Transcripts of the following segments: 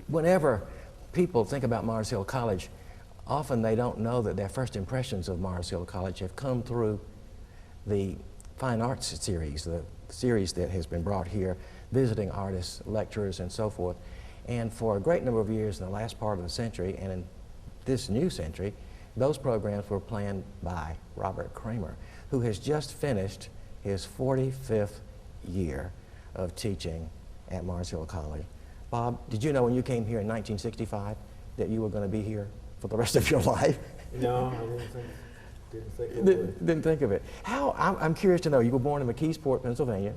Whenever people think about Mars Hill College, often they don't know that their first impressions of Mars Hill College have come through the Fine Arts Series, the series that has been brought here, visiting artists, lecturers, and so forth. And for a great number of years in the last part of the century, and in this new century, those programs were planned by Robert Kramer, who has just finished his 45th year of teaching at Mars Hill College. Bob, did you know when you came here in 1965 that you were going to be here for the rest of your life? No, I didn't think of it. Didn't think of it. I'm curious to know, you were born in McKeesport, Pennsylvania,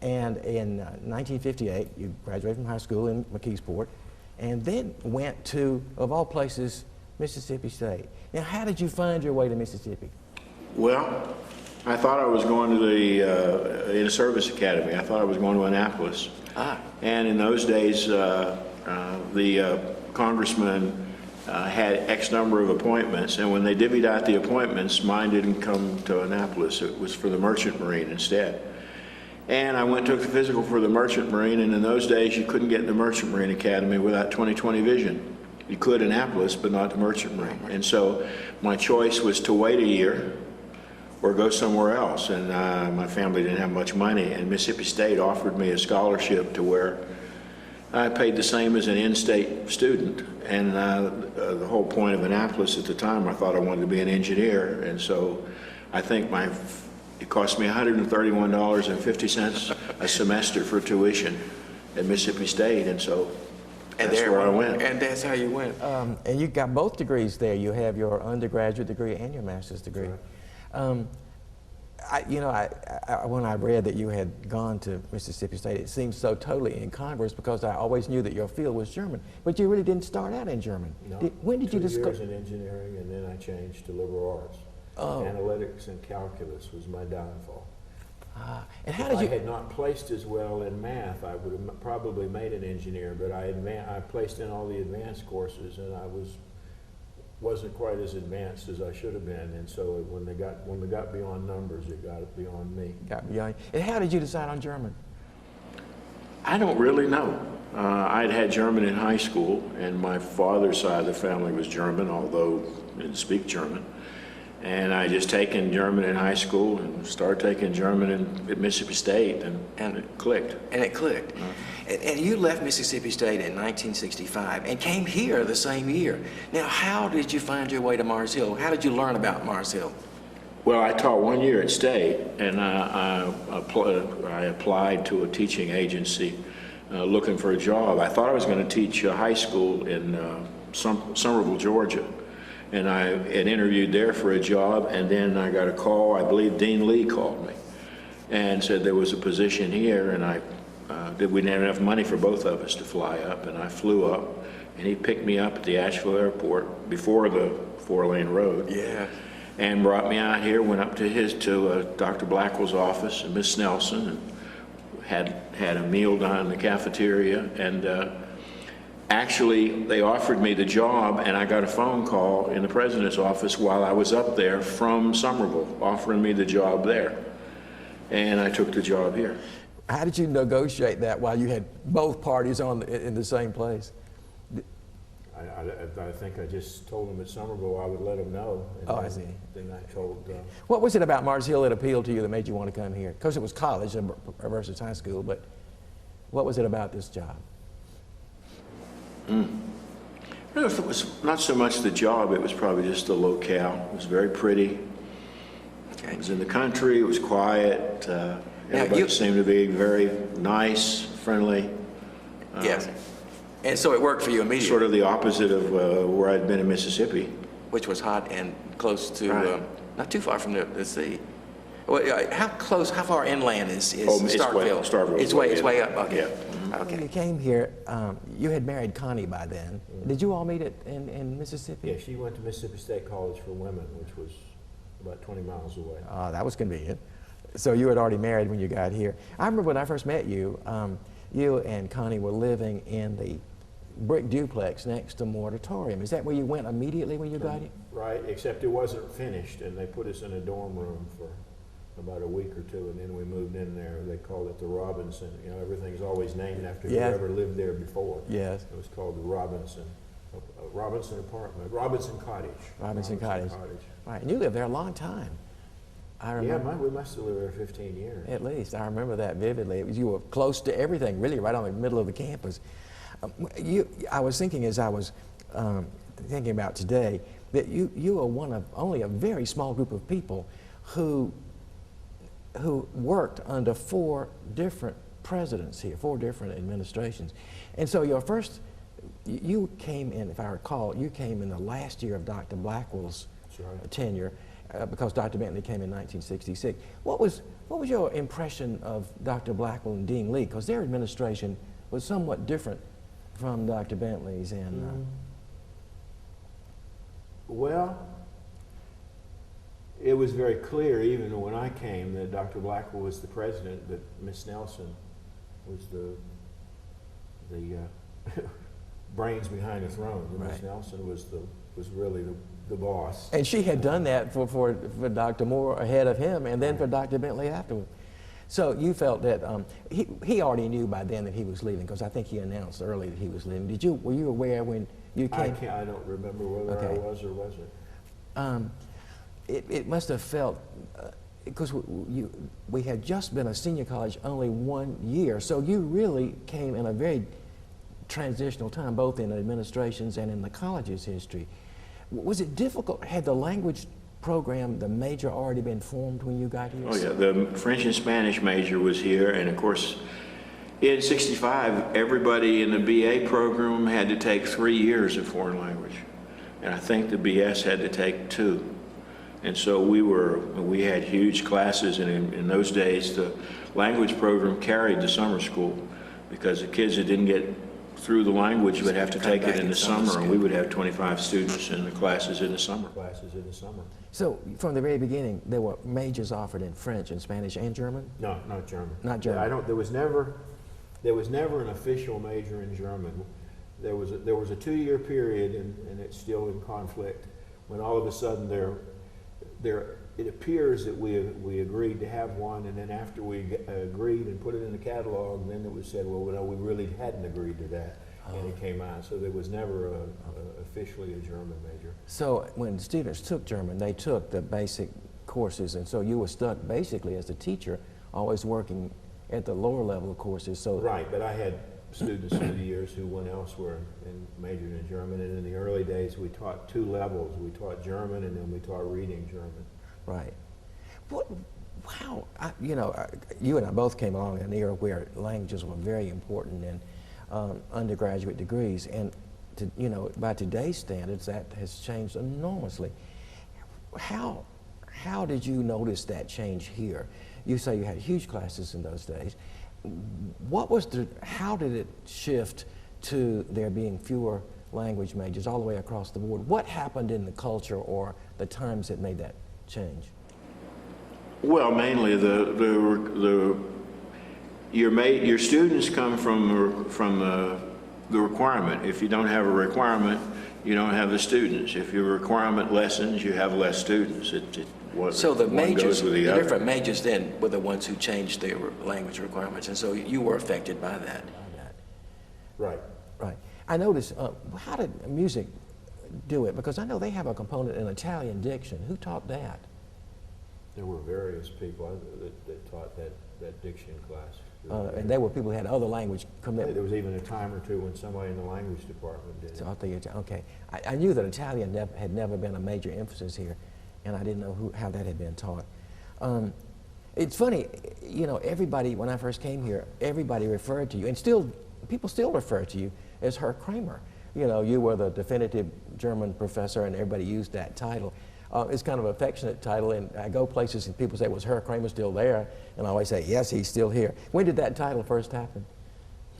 and in 1958 you graduated from high school in McKeesport, and then went to, of all places, Mississippi State. Now, how did you find your way to Mississippi? Well, I thought I was going to the in a service academy. I thought I was going to Annapolis. And in those days, the congressman had X number of appointments, and when they divvied out the appointments, mine didn't come to Annapolis. It was for the Merchant Marine instead. And I went and took the physical for the Merchant Marine, and in those days, you couldn't get in the Merchant Marine Academy without 20/20 vision. You could in Annapolis, but not the Merchant Marine. And so my choice was to wait a year or go somewhere else. And my family didn't have much money, and Mississippi State offered me a scholarship to where I paid the same as an in-state student. And the whole point of Annapolis at the time, I thought I wanted to be an engineer. And so I think it cost me $131.50 a semester for tuition at Mississippi State. And so that's where I went. And that's how you went. And you got both degrees there. You have your undergraduate degree and your master's degree. Right. When I read that you had gone to Mississippi State, it seemed so totally incongruous because I always knew that your field was German, but you really didn't start out in German. No, when did you discover? 2 years in engineering, and then I changed to liberal arts. Oh. Analytics and calculus was my downfall. And how If did you? I had not placed as well in math, I would have probably made an engineer, but I placed in all the advanced courses, and I wasn't quite as advanced as I should have been, and so when they got beyond numbers, it got beyond me. Got beyond. And how did you decide on German? I don't really know. I'd had German in high school, and my father's side of the family was German, although I didn't speak German. And I just taken German in high school and started taking German at Mississippi State, and it clicked. And it clicked. And you left Mississippi State in 1965 and came here the same year. Now, how did you find your way to Mars Hill? How did you learn about Mars Hill? Well, I taught 1 year at State, and I applied to a teaching agency looking for a job. I thought I was going to teach high school in Somerville, Georgia. And I had interviewed there for a job, and then I got a call. I believe Dean Lee called me and said there was a position here, and we didn't have enough money for both of us to fly up, and I flew up, and he picked me up at the Asheville airport before the 4-lane road. Yeah. And brought me out here, went up to Dr. Blackwell's office and Miss Nelson, and had a meal down in the cafeteria, and actually, they offered me the job, and I got a phone call in the president's office while I was up there from Somerville, offering me the job there. And I took the job here. How did you negotiate that while you had both parties in the same place? I think I just told them at Somerville I would let them know. And I see. Then I told... What was it about Mars Hill that appealed to you that made you want to come here? Because it was college versus high school, but what was it about this job? I don't know if it was not so much the job, it was probably just the locale. It was very pretty. Okay. It was in the country, it was quiet. Everybody seemed to be very nice, friendly. Yes. And so it worked for you immediately. Sort of the opposite of where I'd been in Mississippi. Which was hot and close to, Right. not too far from the sea. Well, how far inland is Starkville? Starkville. It's way up. Okay. Yeah. Okay. When you came here, you had married Connie by then. Did you all meet in Mississippi? Yeah, she went to Mississippi State College for Women, which was about 20 miles away. That was convenient. So you had already married when you got here. I remember when I first met you, you and Connie were living in the brick duplex next to Moratorium. Is that where you went immediately when you got here? Right, except it wasn't finished, and they put us in a dorm room for about a week or two, and then we moved in there. They called it the Robinson. You know, everything's always named after Yeah. whoever lived there before. Yes. It was called the Robinson, Robinson apartment, Robinson Cottage. Robinson Cottage. Right, and you lived there a long time. I remember. Yeah, we must have lived there 15 years. At least, I remember that vividly. You were close to everything, really, right on the middle of the campus. I was thinking as I was thinking about today, that you are one of only a very small group of people who worked under 4 different presidents here, 4 different administrations. And so your first, you came in, if I recall, you came in the last year of Dr. Blackwell's tenure, because Dr. Bentley came in 1966. What was your impression of Dr. Blackwell and Dean Lee? Because their administration was somewhat different from Dr. Bentley's. And well, it was very clear, even when I came, that Dr. Blackwell was the president, that Miss Nelson was the brains behind the throne. Right. Miss Nelson was really the boss. And she had done that for Dr. Moore ahead of him, and then for Dr. Bentley afterward. So you felt that he already knew by then that he was leaving, because I think he announced early that he was leaving. Were you aware when you came? I don't remember whether I was or wasn't. It must have felt, because we had just been a senior college only 1 year, so you really came in a very transitional time, both in administrations and in the college's history. Was it difficult? Had the language program, the major, already been formed when you got here? Oh yeah, the French and Spanish major was here, and of course, in '65, everybody in the BA program had to take 3 years of foreign language, and I think the BS had to take 2. And so we had huge classes, and in those days, the language program carried the summer school, because the kids that didn't get through the language would have to take it in the summer, and we would have 25 students in the classes in the summer. So from the very beginning, there were majors offered in French and Spanish and German? No, not German. Not German. There was never an official major in German. There was a 2-year period, and it's still in conflict, when all of a sudden it appears that we agreed to have one, and then after we agreed and put it in the catalog, then it was said, well, no, we really hadn't agreed to that, and it came out. So there was never officially a German major. So when students took German, they took the basic courses, and so you were stuck basically as a teacher, always working at the lower level of courses. So right, but I had students through the years who went elsewhere and majored in German, and in the early days we taught 2 levels. We taught German, and then we taught reading German. Right. Wow. You and I both came along in an era where languages were very important in undergraduate degrees, and by today's standards, that has changed enormously. How did you notice that change here? You say you had huge classes in those days. How did it shift to there being fewer language majors all the way across the board? What happened in the culture or the times that made that change? Well, mainly your students come from the requirement. If you don't have a requirement, you don't have the students. If your requirement lessens, you have less students. So the majors, the different majors then were the ones who changed their language requirements, and so you were affected by that. Right. Right. I noticed, how did music do it? Because I know they have a component in Italian diction. Who taught that? There were various people that taught that diction class. And there were people who had other language commitment. There was even a time or two when somebody in the language department did it. Okay. I knew that Italian had never been a major emphasis here, and I didn't know how that had been taught. It's funny, everybody, when I first came here, everybody referred to you, and people still refer to you as Herr Kramer. You were the definitive German professor, and everybody used that title. It's kind of an affectionate title, and I go places and people say, was Herr Kramer still there? And I always say, yes, he's still here. When did that title first happen?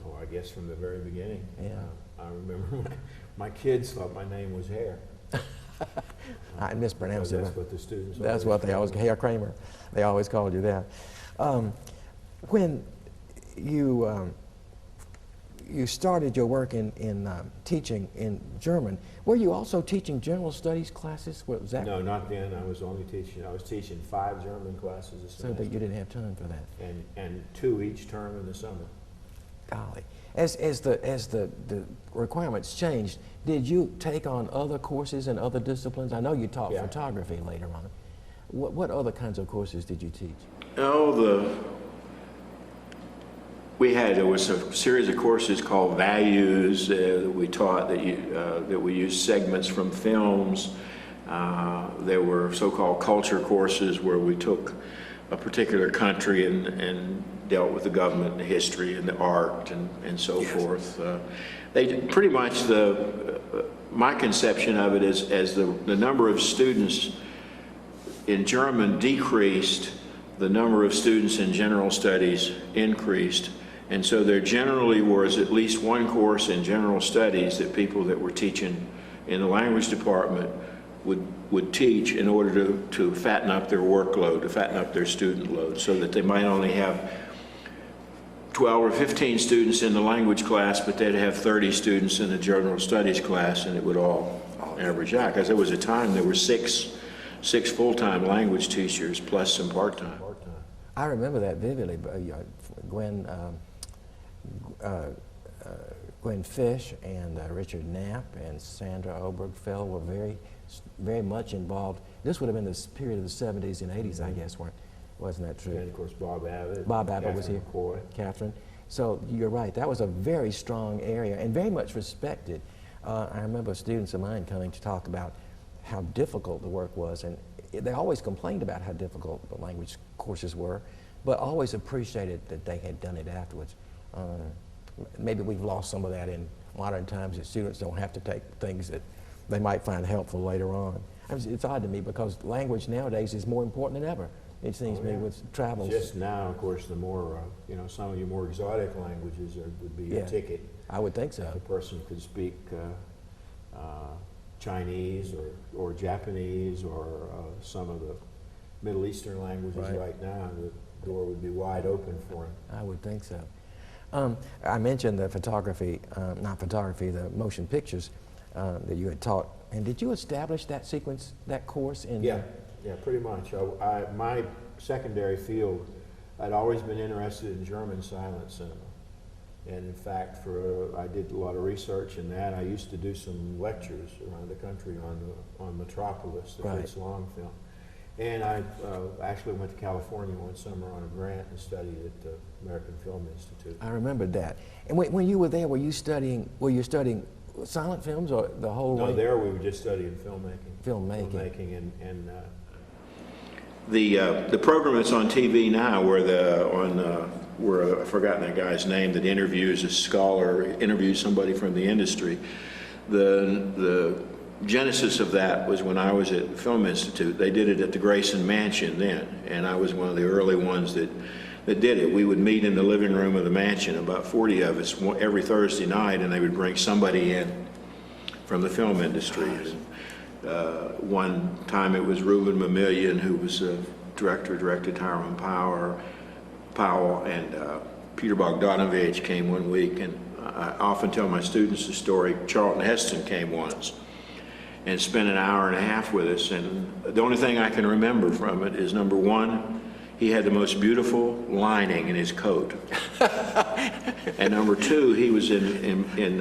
Oh, I guess from the very beginning. Yeah. I remember my kids thought my name was Herr. I mispronounced it. That's what the students That's what they always, Herr Kramer. They always called you that. When you you started your work in teaching in German. Were you also teaching general studies classes? What was that? No, not then. I was teaching 5 German classes a So semester. that you didn't have time for that. And 2 each term in the summer. Golly. As the requirements changed, did you take on other courses and other disciplines? I know you taught Yeah. photography later on. What other kinds of courses did you teach? Oh, there was a series of courses called Values that we taught that we used segments from films. There were so-called culture courses where we took a particular country and dealt with the government and the history and the art and so forth. They pretty much my conception of it is as the number of students in German decreased, the number of students in general studies increased. And so there generally was at least one course in general studies that people that were teaching in the language department would teach in order to fatten up their workload, to fatten up their student load, so that they might only have 12 or 15 students in the language class, but they'd have 30 students in the general studies class, and it would all average out. Because there was a time there were six full-time language teachers plus some part-time. I remember that vividly. Gwen Fish and Richard Knapp and Sandra Obergfell were very much involved. This would have been the period of the 70s and 80s, I guess, wasn't that true? And of course, Bob Abbott. Bob Abbott was here. McCoy. Catherine. So you're right. That was a very strong area and very much respected. I remember students of mine coming to talk about how difficult the work was, and they always complained about how difficult the language courses were, but always appreciated that they had done it afterwards. Maybe we've lost some of that in modern times, that students don't have to take things that they might find helpful later on. It's odd to me because language nowadays is more important than ever. It seems to me with travels. Just now, of course, the more, some of your more exotic languages would be a ticket. I would think so. If a person could speak Chinese or Japanese or some of the Middle Eastern languages right now, the door would be wide open for him. I would think so. I mentioned the the motion pictures that you had taught. And did you establish that sequence, that course in? Yeah, pretty much. My secondary field, I'd always been interested in German silent cinema. And in fact, I did a lot of research in that. I used to do some lectures around the country on Metropolis, the Fritz Lang film. And I actually went to California one summer on a grant and studied at the American Film Institute. I remembered that. And when you were there, were you studying silent films or the whole way? No, there we were just studying filmmaking. Filmmaking. And the program that's on TV now, where I've forgotten that guy's name, that interviews a scholar, interviews somebody from the industry. The genesis of that was when I was at the Film Institute. They did it at the Grayson Mansion then, and I was one of the early ones that did it. We would meet in the living room of the mansion, about 40 of us, every Thursday night, and they would bring somebody in from the film industry. One time it was Ruben Mckenna, who was a directed Tyrone Powell, and Peter Bogdanovich came one week, and I often tell my students the story. Charlton Heston came once and spent an hour and a half with us, and the only thing I can remember from it is, number one, he had the most beautiful lining in his coat. And number two, he was in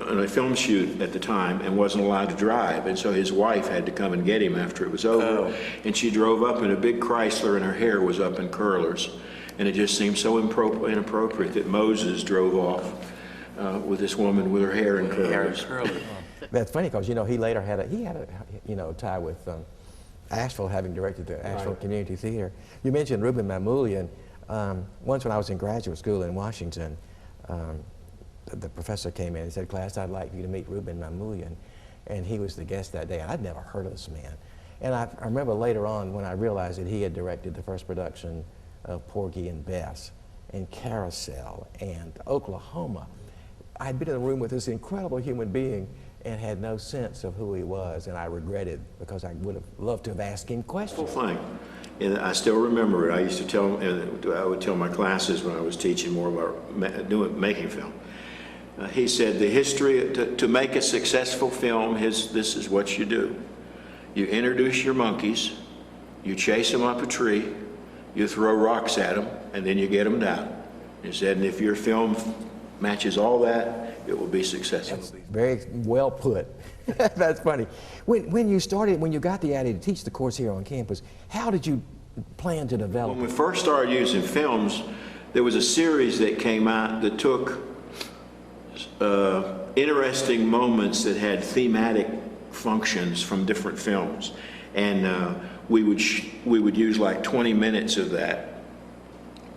a film shoot at the time and wasn't allowed to drive, and so his wife had to come and get him after it was over. And she drove up in a big Chrysler, and her hair was up in curlers, and it just seemed so inappropriate that Moses drove off with this woman with her hair in curlers. That's funny because he later had a tie with Asheville, having directed the Asheville Community Theater. You mentioned Ruben Mckenna. Once when I was in graduate school in Washington, the professor came in and said, "Class, I'd like you to meet Ruben Mckenna," and he was the guest that day. And I'd never heard of this man. And I remember later on when I realized that he had directed the first production of Porgy and Bess and Carousel and Oklahoma. I'd been in the room with this incredible human being, and had no sense of who he was, and I regretted because I would have loved to have asked him questions. Whole thing. And I still remember it. I used to tell, and I would tell my classes when I was teaching more about making film. He said, the history, to make a successful film, this is what you do. You introduce your monkeys, you chase them up a tree, you throw rocks at them, and then you get them down. He said, and if your film matches all that, it will be successful. That's very well put. That's funny. When you got the idea to teach the course here on campus, how did you plan to develop When we first started using films, there was a series that came out that took interesting moments that had thematic functions from different films, and we would use like 20 minutes of that,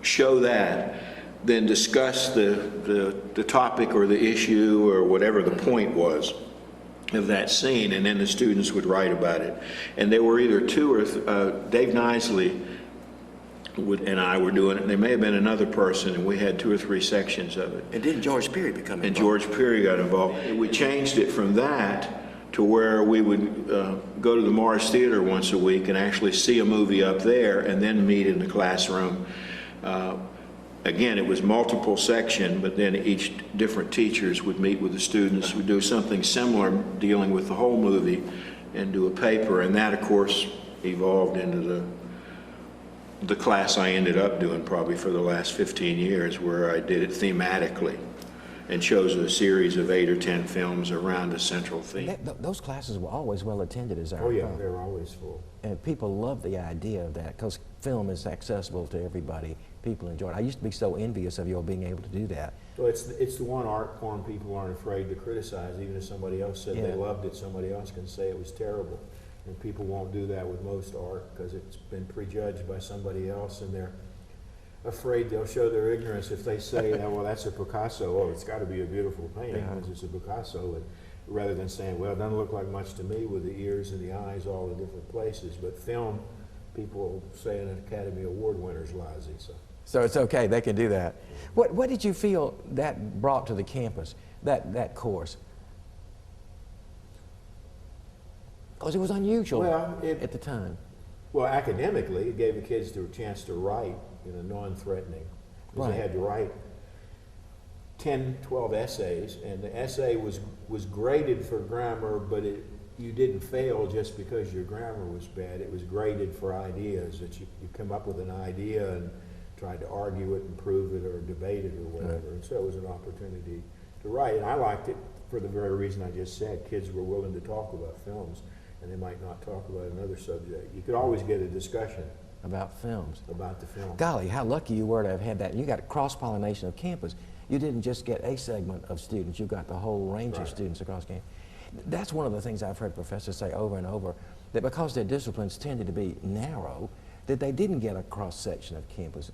show that, then discuss the topic or the issue or whatever the point was of that scene, and then the students would write about it. And there were either two or Dave Nisley and I were doing it, and there may have been another person, and we had 2 or 3 sections of it. And didn't George Peary become involved? And George Peary got involved. We changed it from that to where we would go to the Morris Theater once a week and actually see a movie up there and then meet in the classroom. Again, it was multiple section, but then each different teachers would meet with the students, would do something similar dealing with the whole movie and do a paper, and that of course evolved into the class I ended up doing probably for the last 15 years, where I did it thematically and chose a series of 8 or 10 films around a central theme. Those classes were always well attended, as I recall. Oh yeah, they're always full. And people love the idea of that because film is accessible to everybody. People enjoy it. I used to be so envious of you all being able to do that. So it's the one art form people aren't afraid to criticize. Even if somebody else said they loved it, somebody else can say it was terrible. And people won't do that with most art because it's been prejudged by somebody else, and they're afraid they'll show their ignorance if they say, oh, well, that's a Picasso. Oh, it's got to be a beautiful painting because it's a Picasso. And rather than saying, well, it doesn't look like much to me with the ears and the eyes all in different places. But film, people say an Academy Award winner's lousy. So it's okay, they can do that. What did you feel that brought to the campus, that course? Because it was unusual at the time. Well, academically, it gave the kids a chance to write, non-threatening. Because they had to write 10, 12 essays, and the essay was graded for grammar, but you didn't fail just because your grammar was bad. It was graded for ideas, that you come up with an idea and tried to argue it and prove it or debate it or whatever. And so it was an opportunity to write. And I liked it for the very reason I just said. Kids were willing to talk about films, and they might not talk about another subject. You could always get a discussion about films. About the film. Golly, how lucky you were to have had that. And you got a cross-pollination of campus. You didn't just get a segment of students, you got the whole range of students across campus. That's one of the things I've heard professors say over and over, that because their disciplines tended to be narrow, that they didn't get a cross-section of campus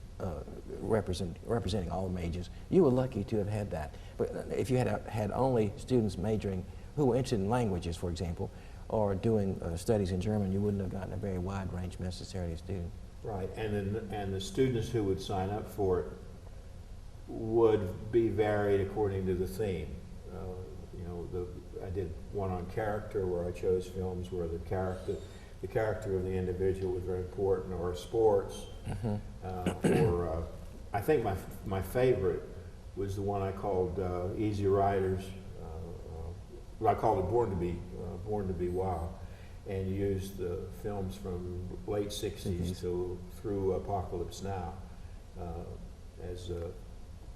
representing all majors. You were lucky to have had that. But if you had only students majoring who were interested in languages, for example, or doing studies in German, you wouldn't have gotten a very wide range necessary of students. Right, and the students who would sign up for it would be varied according to the theme. I did one on character, where I chose films where the character of the individual was very important, or sports. I think my favorite was the one I called Easy Riders. I called it Born to Be Wild, and used the films from late 60s through Apocalypse Now as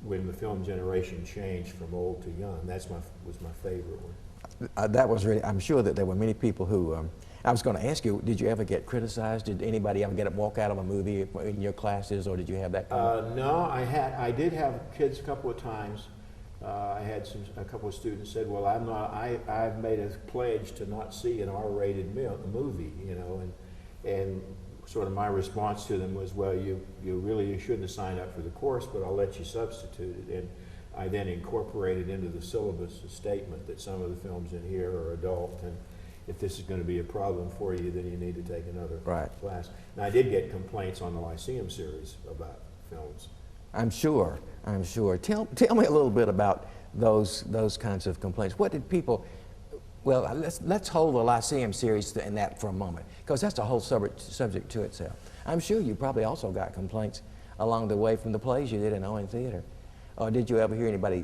when the film generation changed from old to young. That was my favorite one. That was really, I'm sure that there were many people who, I was going to ask you, did you ever get criticized? Did anybody ever walk out of a movie in your classes, or did you have that kind of? No, I did have kids a couple of times. I had a couple of students said, well, I've made a pledge to not see an R-rated movie, and sort of my response to them was, well, you shouldn't have signed up for the course, but I'll let you substitute it. And I then incorporated into the syllabus a statement that some of the films in here are adult, and if this is going to be a problem for you, then you need to take another class. Now, I did get complaints on the Lyceum Series about films. I'm sure. Tell me a little bit about those kinds of complaints. What did people, Well, let's hold the Lyceum series in that for a moment, because that's a whole subject to itself. I'm sure you probably also got complaints along the way from the plays you did in Owen Theater. Or did you ever hear anybody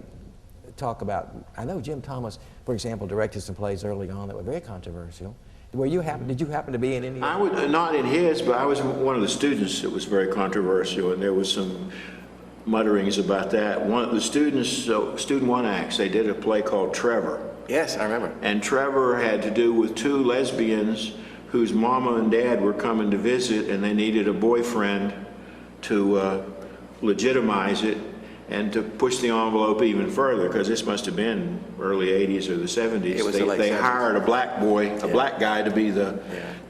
talk about, I know Jim Thomas, for example, directed some plays early on that were very controversial. Did you happen to be in any of them? I would, not in his, but I was one of the students that was very controversial, and there was some mutterings about that. One of the students, student one acts, they did a play called Trevor. Yes, I remember. And Trevor had to do with two lesbians whose mama and dad were coming to visit, and they needed a boyfriend to legitimize it and to push the envelope even further, because this must have been early 80s or the 70s. It was the late they 70s. hired a black boy, a black guy to be the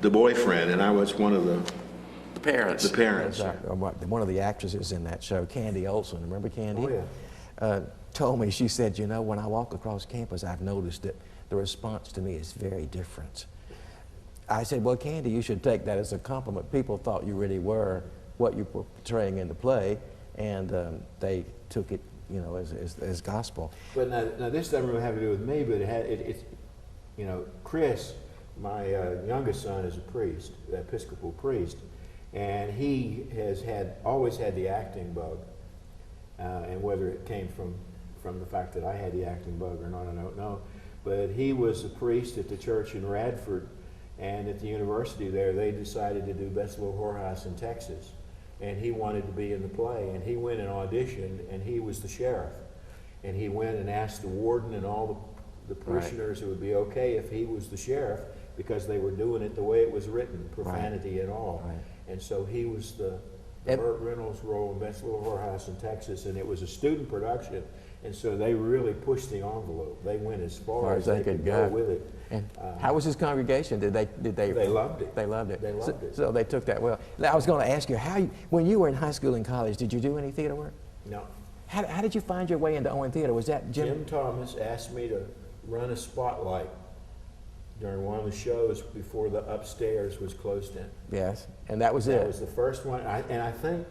boyfriend, and I was one of the parents. The parents. One of the actresses in that show, Candy Olson, remember Candy? Oh, yeah. Told me, she said, you know, when I walk across campus, I've noticed that the response to me is very different. I said, well, Candy, you should take that as a compliment. People thought you really were what you were portraying in the play, and they took it, you know, as gospel. But now this doesn't really have to do with me, but it's, you know, Chris, my youngest son, is a priest, an Episcopal priest, and he has always had the acting bug, and whether it came from the fact that I had the acting bug or not, I don't know. But he was a priest at the church in Radford, and at the university there, they decided to do Best Little Whorehouse in Texas. And he wanted to be in the play, and he went and auditioned, and he was the sheriff. And he went and asked the warden and all the parishioners it would be okay if he was the sheriff, because they were doing it the way it was written, profanity and all. Right. And so he was the Burt Reynolds role in Best Little Whorehouse in Texas, and it was a student production. And so they really pushed the envelope. They went as far as they could go with it. And how was his congregation? Did they? They loved it. They loved it. They loved it. So they took that well. I was going to ask you, when you were in high school and college, did you do any theater work? No. How did you find your way into Owen Theater? Was that Jim Thomas asked me to run a spotlight during one of the shows before the upstairs was closed in. Yes, and that was it. That was the first one, and I think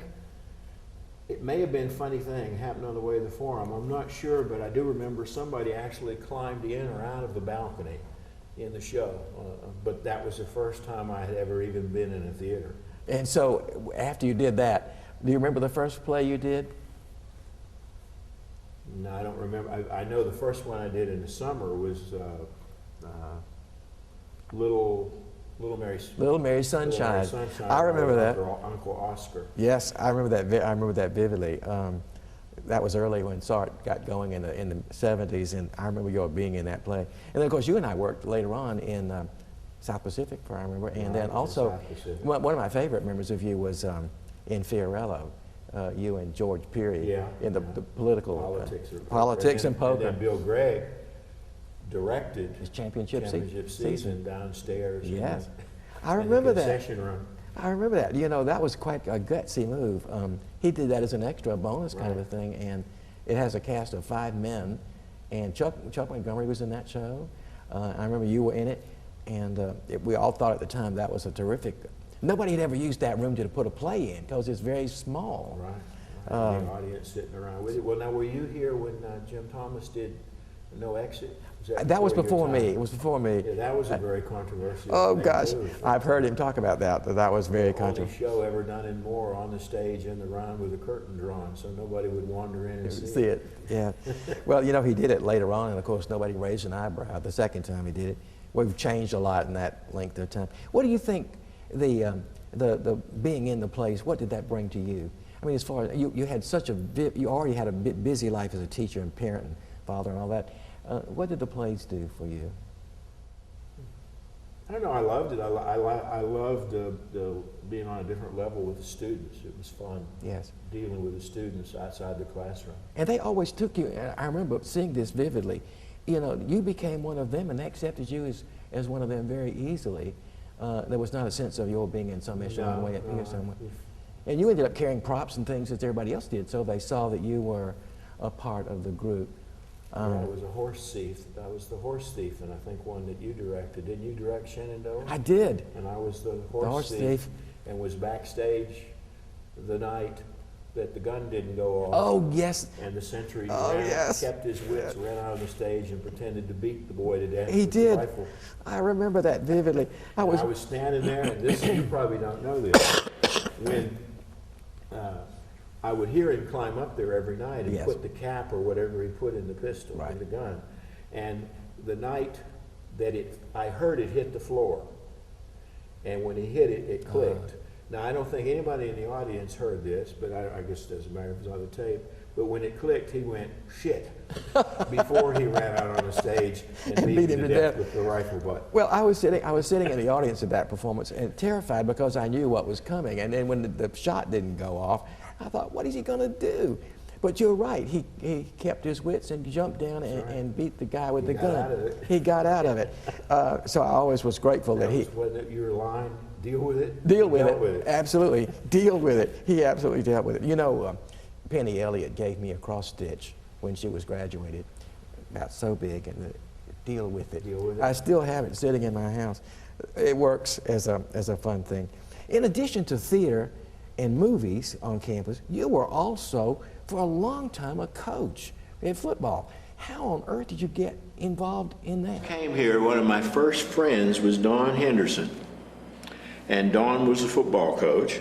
it may have been a funny thing happened on the way to the forum. I'm not sure, but I do remember somebody actually climbed in or out of the balcony in the show. But that was the first time I had ever even been in a theater. And so after you did that, do you remember the first play you did? No, I don't remember. I know the first one I did in the summer was Little Mary Sunshine. I remember that. Uncle Oscar. Yes, I remember that. I remember that vividly. That was early when SART got going in the 70s, and I remember you all being in that play. And then, of course, you and I worked later on in South Pacific, I remember, and then also one of my favorite memories of you was in Fiorello. You and George Peary in the political politics and poker. And then Bill Gregg directed his championship season downstairs. Yes, I remember that. Concession run. I remember that. You know, that was quite a gutsy move. He did that as an extra bonus kind of a thing, and it has a cast of 5 men, and Chuck Montgomery was in that show. I remember you were in it, and we all thought at the time that was a terrific. Nobody had ever used that room to put a play in because it's very small. Right. The audience sitting around with it. Well, now, were you here when Jim Thomas did No Exit? That was before me. It was before me. Yeah, that was a very controversial Oh, thing gosh. too. I've heard him talk about that. That was very The only controversial. show ever done in Moore on the stage in the run with the curtain drawn, so nobody would wander in and see it. Yeah. Well, you know, he did it later on, and of course, nobody raised an eyebrow the second time he did it. We've changed a lot in that length of time. What do you think the being in the place, what did that bring to you? I mean, as far as you had you already had a busy life as a teacher and parent and father and all that. What did the plays do for you? I don't know. I loved it. I loved being on a different level with the students. It was fun. Yes. Dealing with the students outside the classroom. And they always took you. I remember seeing this vividly. You know, you became one of them, and they accepted you as one of them very easily. There was not a sense of your being in some echelon way up here somewhere. And you ended up carrying props and things as everybody else did, so they saw that you were a part of the group. I was a horse thief. I was the horse thief, and I think one that you directed. Didn't you direct Shenandoah? I did. And I was the horse thief, and was backstage the night that the gun didn't go off. Oh, yes. And the sentry Yes. kept his wits, ran out on the stage and pretended to beat the boy to death He with did. the rifle. I remember that vividly. I was standing there, and this, you probably don't know this, when I would hear him climb up there every night and Yes. put the cap or whatever he put in the pistol, Right. in the gun. And the night that I heard it hit the floor, and when he hit it, it clicked. Now, I don't think anybody in the audience heard this, but I guess it doesn't matter if it's on the tape. But when it clicked, he went, shit, before he ran out on the stage and beat him to death with the rifle butt. Well, I was sitting in the audience of that performance and terrified because I knew what was coming. And then when the shot didn't go off, I thought, what is he going to do? But you're right. He kept his wits and jumped down and beat the guy with the gun. Out of it. He got out of it. So I always was grateful that he... Wasn't it your line? Deal with it? Deal with Dealt it. Absolutely. Deal with it. He absolutely dealt with it. You know, Penny Elliott gave me a cross stitch when she was graduated, about so big, and deal with it. Deal with it. I still have it sitting in my house. It works as a fun thing. In addition to theater and movies on campus, you were also, for a long time, a coach in football. How on earth did you get involved in that? I came here, one of my first friends was Don Henderson. And Don was the football coach.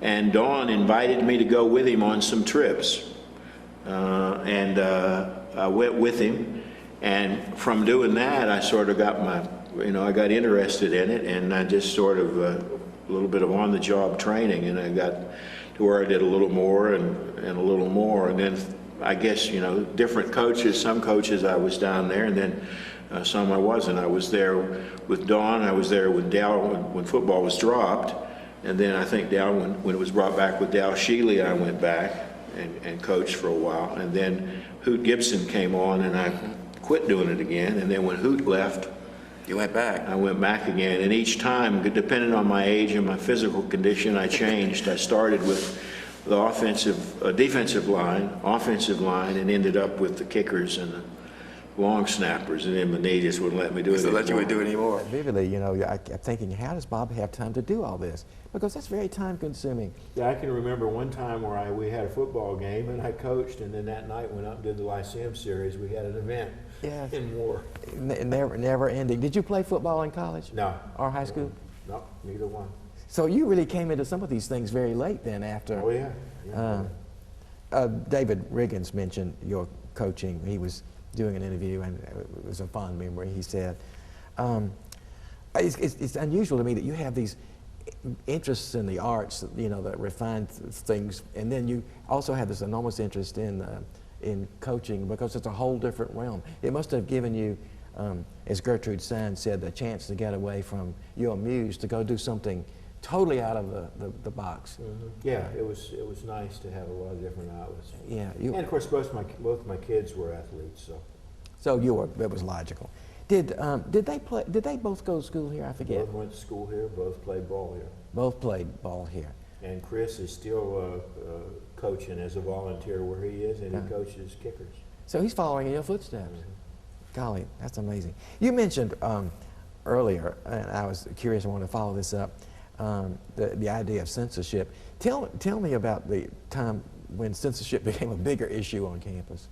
And Don invited me to go with him on some trips. I went with him. And from doing that, I sort of got I got interested in it. And I just sort of, a little bit of on-the-job training. And I got to where I did a little more and a little more. And then I guess, different coaches, some coaches I was down there, and then some I wasn't. I was there with Don, I was there with Dal when football was dropped, and then I think Dal, when it was brought back with Dal Sheely, I went back and coached for a while. And then Hoot Gibson came on, and I quit doing it again. And then when Hoot left, you went back. I went back again, and each time, depending on my age and my physical condition, I changed. I started with the defensive line, offensive line, and ended up with the kickers and the long snappers, and then my knee just wouldn't let me do it anymore. Let you do it anymore. Vividly, I kept thinking, how does Bob have time to do all this? Because that's very time-consuming. Yeah, I can remember one time where we had a football game and I coached, and then that night went up and did the Lyceum Series. We had an event in war. Never ending. Did you play football in college? No. Or high school? No, neither one. So you really came into some of these things very late then after. Oh, yeah. David Riggins mentioned your coaching. He was doing an interview, and it was a fond memory. He said, it's unusual to me that you have these interests in the arts, that refine things, and then you also have this enormous interest in coaching, because it's a whole different realm. It must have given you, as Gertrude Sines said, the chance to get away from your muse to go do something totally out of the box. Mm-hmm. Yeah, it was nice to have a lot of different outlets. Yeah, and of course, both my kids were athletes, so. So it was logical. Did they both go to school here? I forget. Both went to school here. Both played ball here. Both played ball here. And Chris is still coaching as a volunteer where he is, and he coaches kickers. So he's following in your footsteps. Mm-hmm. Golly, that's amazing. You mentioned earlier, and I was curious, I wanted to follow this up, the idea of censorship. Tell me about the time when censorship became a bigger issue on campus.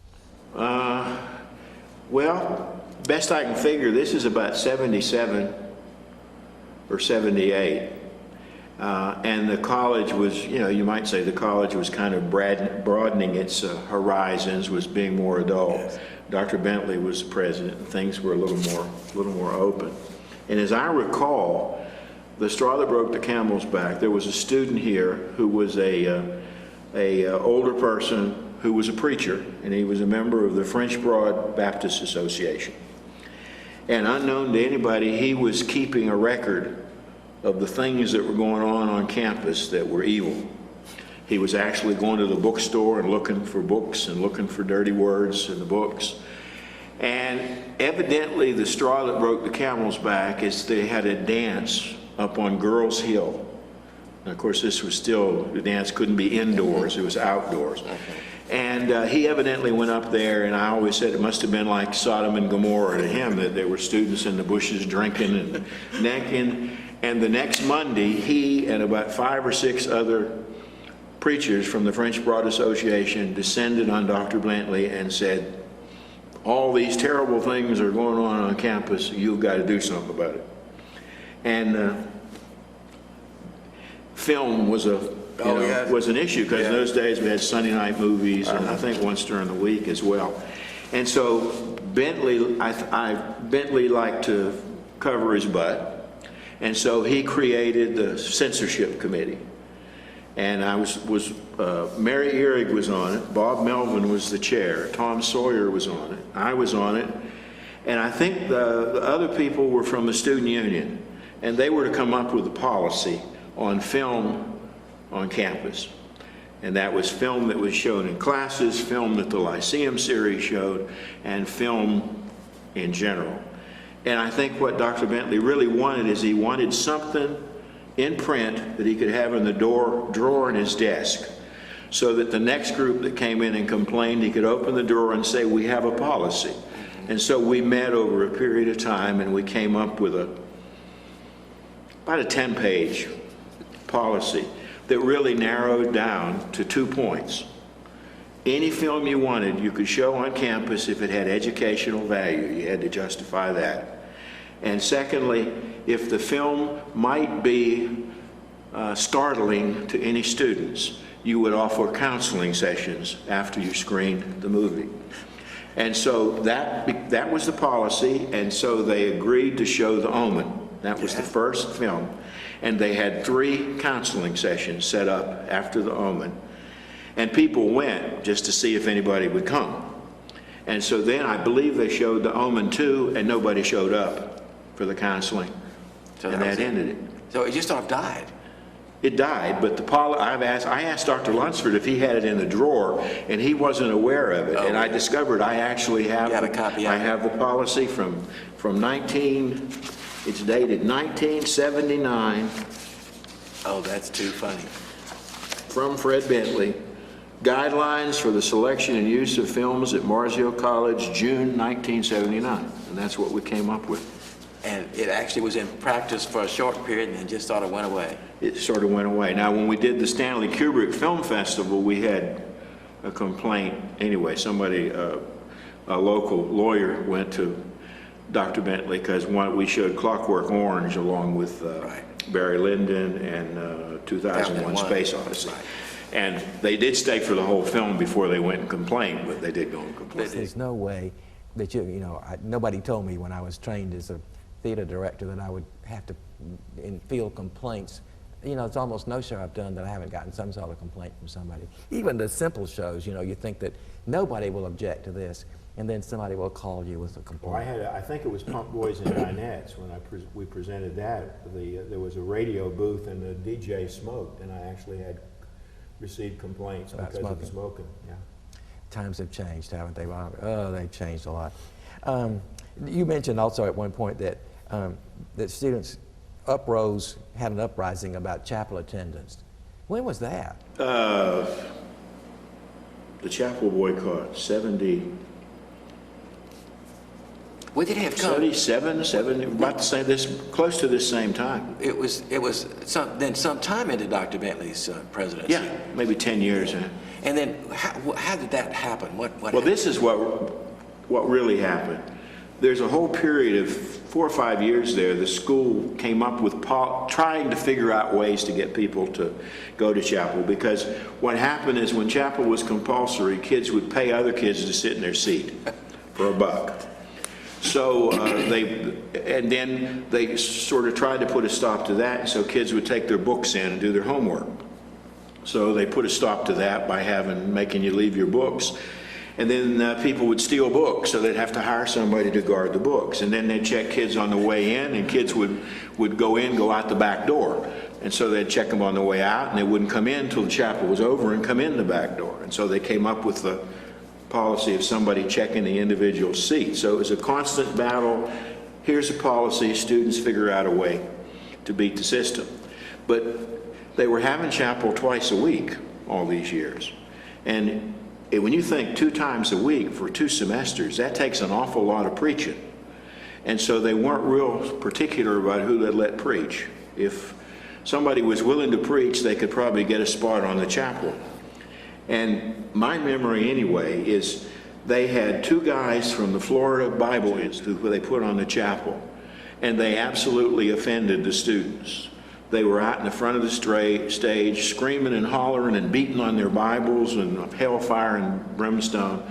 Well, best I can figure, this is about 77 or 78. And the college was, you might say the college was kind of broadening its horizons, was being more adult. Yes. Dr. Bentley was the president, and things were a little more open. And as I recall, the straw that broke the camel's back, there was a student here who was a older person who was a preacher, and he was a member of the French Broad Baptist Association. And unknown to anybody, he was keeping a record of the things that were going on campus that were evil. He was actually going to the bookstore and looking for books and looking for dirty words in the books. And evidently the straw that broke the camel's back is they had a dance up on Girls Hill. And of course this was still, the dance couldn't be indoors, it was outdoors. And he evidently went up there, and I always said it must have been like Sodom and Gomorrah to him, that there were students in the bushes drinking and necking. And the next Monday, he and about 5 or 6 other preachers from the French Broad Association descended on Dr. Bentley and said, all these terrible things are going on campus, you've got to do something about it. And film was was an issue, because in those days we had Sunday night movies, and I think once during the week as well. And so Bentley, Bentley liked to cover his butt, and so he created the Censorship Committee. And Mary Ehrig was on it, Bob Melvin was the chair, Tom Sawyer was on it, I was on it, and I think the other people were from the student union, and they were to come up with a policy on film on campus. And that was film that was shown in classes, film that the Lyceum Series showed, and film in general. And I think what Dr. Bentley really wanted is he wanted something in print that he could have in the drawer in his desk, so that the next group that came in and complained, he could open the drawer and say, we have a policy. And so we met over a period of time, and we came up with about a 10-page policy that really narrowed down to 2 points. Any film you wanted, you could show on campus if it had educational value. You had to justify that. And secondly, if the film might be startling to any students, you would offer counseling sessions after you screened the movie. And so that was the policy, and so they agreed to show The Omen. That was the first film. And they had 3 counseling sessions set up after The Omen. And people went just to see if anybody would come. And so then I believe they showed The Omen 2, and nobody showed up for the counseling. So and that ended it. So it just sort of died. It died, but I asked Dr. Lunsford if he had it in the drawer, and he wasn't aware of it. And I discovered I actually have a copy. I have the policy from it's dated 1979. Oh, that's too funny. From Fred Bentley. Guidelines for the selection and use of films at Mars Hill College, June 1979. And that's what we came up with. And it actually was in practice for a short period and then just sort of went away. It sort of went away. Now, when we did the Stanley Kubrick Film Festival, we had a complaint. Anyway, somebody, a local lawyer, went to Dr. Bentley because we showed Clockwork Orange along with Barry Lyndon and 2001 Space Odyssey. Right. And they did stay for the whole film before they went and complained, but they did go and complain. There's no way that nobody told me when I was trained as a theater director that I would have to field complaints. It's almost no show I've done that I haven't gotten some sort of complaint from somebody. Even the simple shows, you think that nobody will object to this, and then somebody will call you with a complaint. Well, I think it was Pump Boys and Dinettes when we presented that. There was a radio booth and the DJ smoked, and I actually had received complaints about because of the smoking. Yeah. Times have changed, haven't they? Oh, they've changed a lot. You mentioned also at one point that that students had an uprising about chapel attendance. When was that? The chapel boycott, 70. When did it have come? 77, 70, about the same, close to this same time. It was some time into Dr. Bentley's presidency. Yeah, maybe 10 years. And then how did that happen? What Well, happened? this is what really happened. There's a whole period of 4 or 5 years there, the school came up with trying to figure out ways to get people to go to chapel, because what happened is when chapel was compulsory, kids would pay other kids to sit in their seat for $1. So then they sort of tried to put a stop to that, so kids would take their books in and do their homework. So they put a stop to that by making you leave your books. And then people would steal books, so they'd have to hire somebody to guard the books. And then they'd check kids on the way in, and kids would go out the back door. And so they'd check them on the way out, and they wouldn't come in until the chapel was over and come in the back door. And so they came up with the policy of somebody checking the individual seat. So it was a constant battle. Here's a policy, students figure out a way to beat the system. But they were having chapel twice a week all these years. And when you think 2 times a week for 2 semesters, that takes an awful lot of preaching. And so they weren't real particular about who they'd let preach. If somebody was willing to preach, they could probably get a spot on the chapel. And my memory anyway is they had 2 guys from the Florida Bible Institute who they put on the chapel, and they absolutely offended the students. They were out in the front of the stage screaming and hollering and beating on their Bibles and hellfire and brimstone,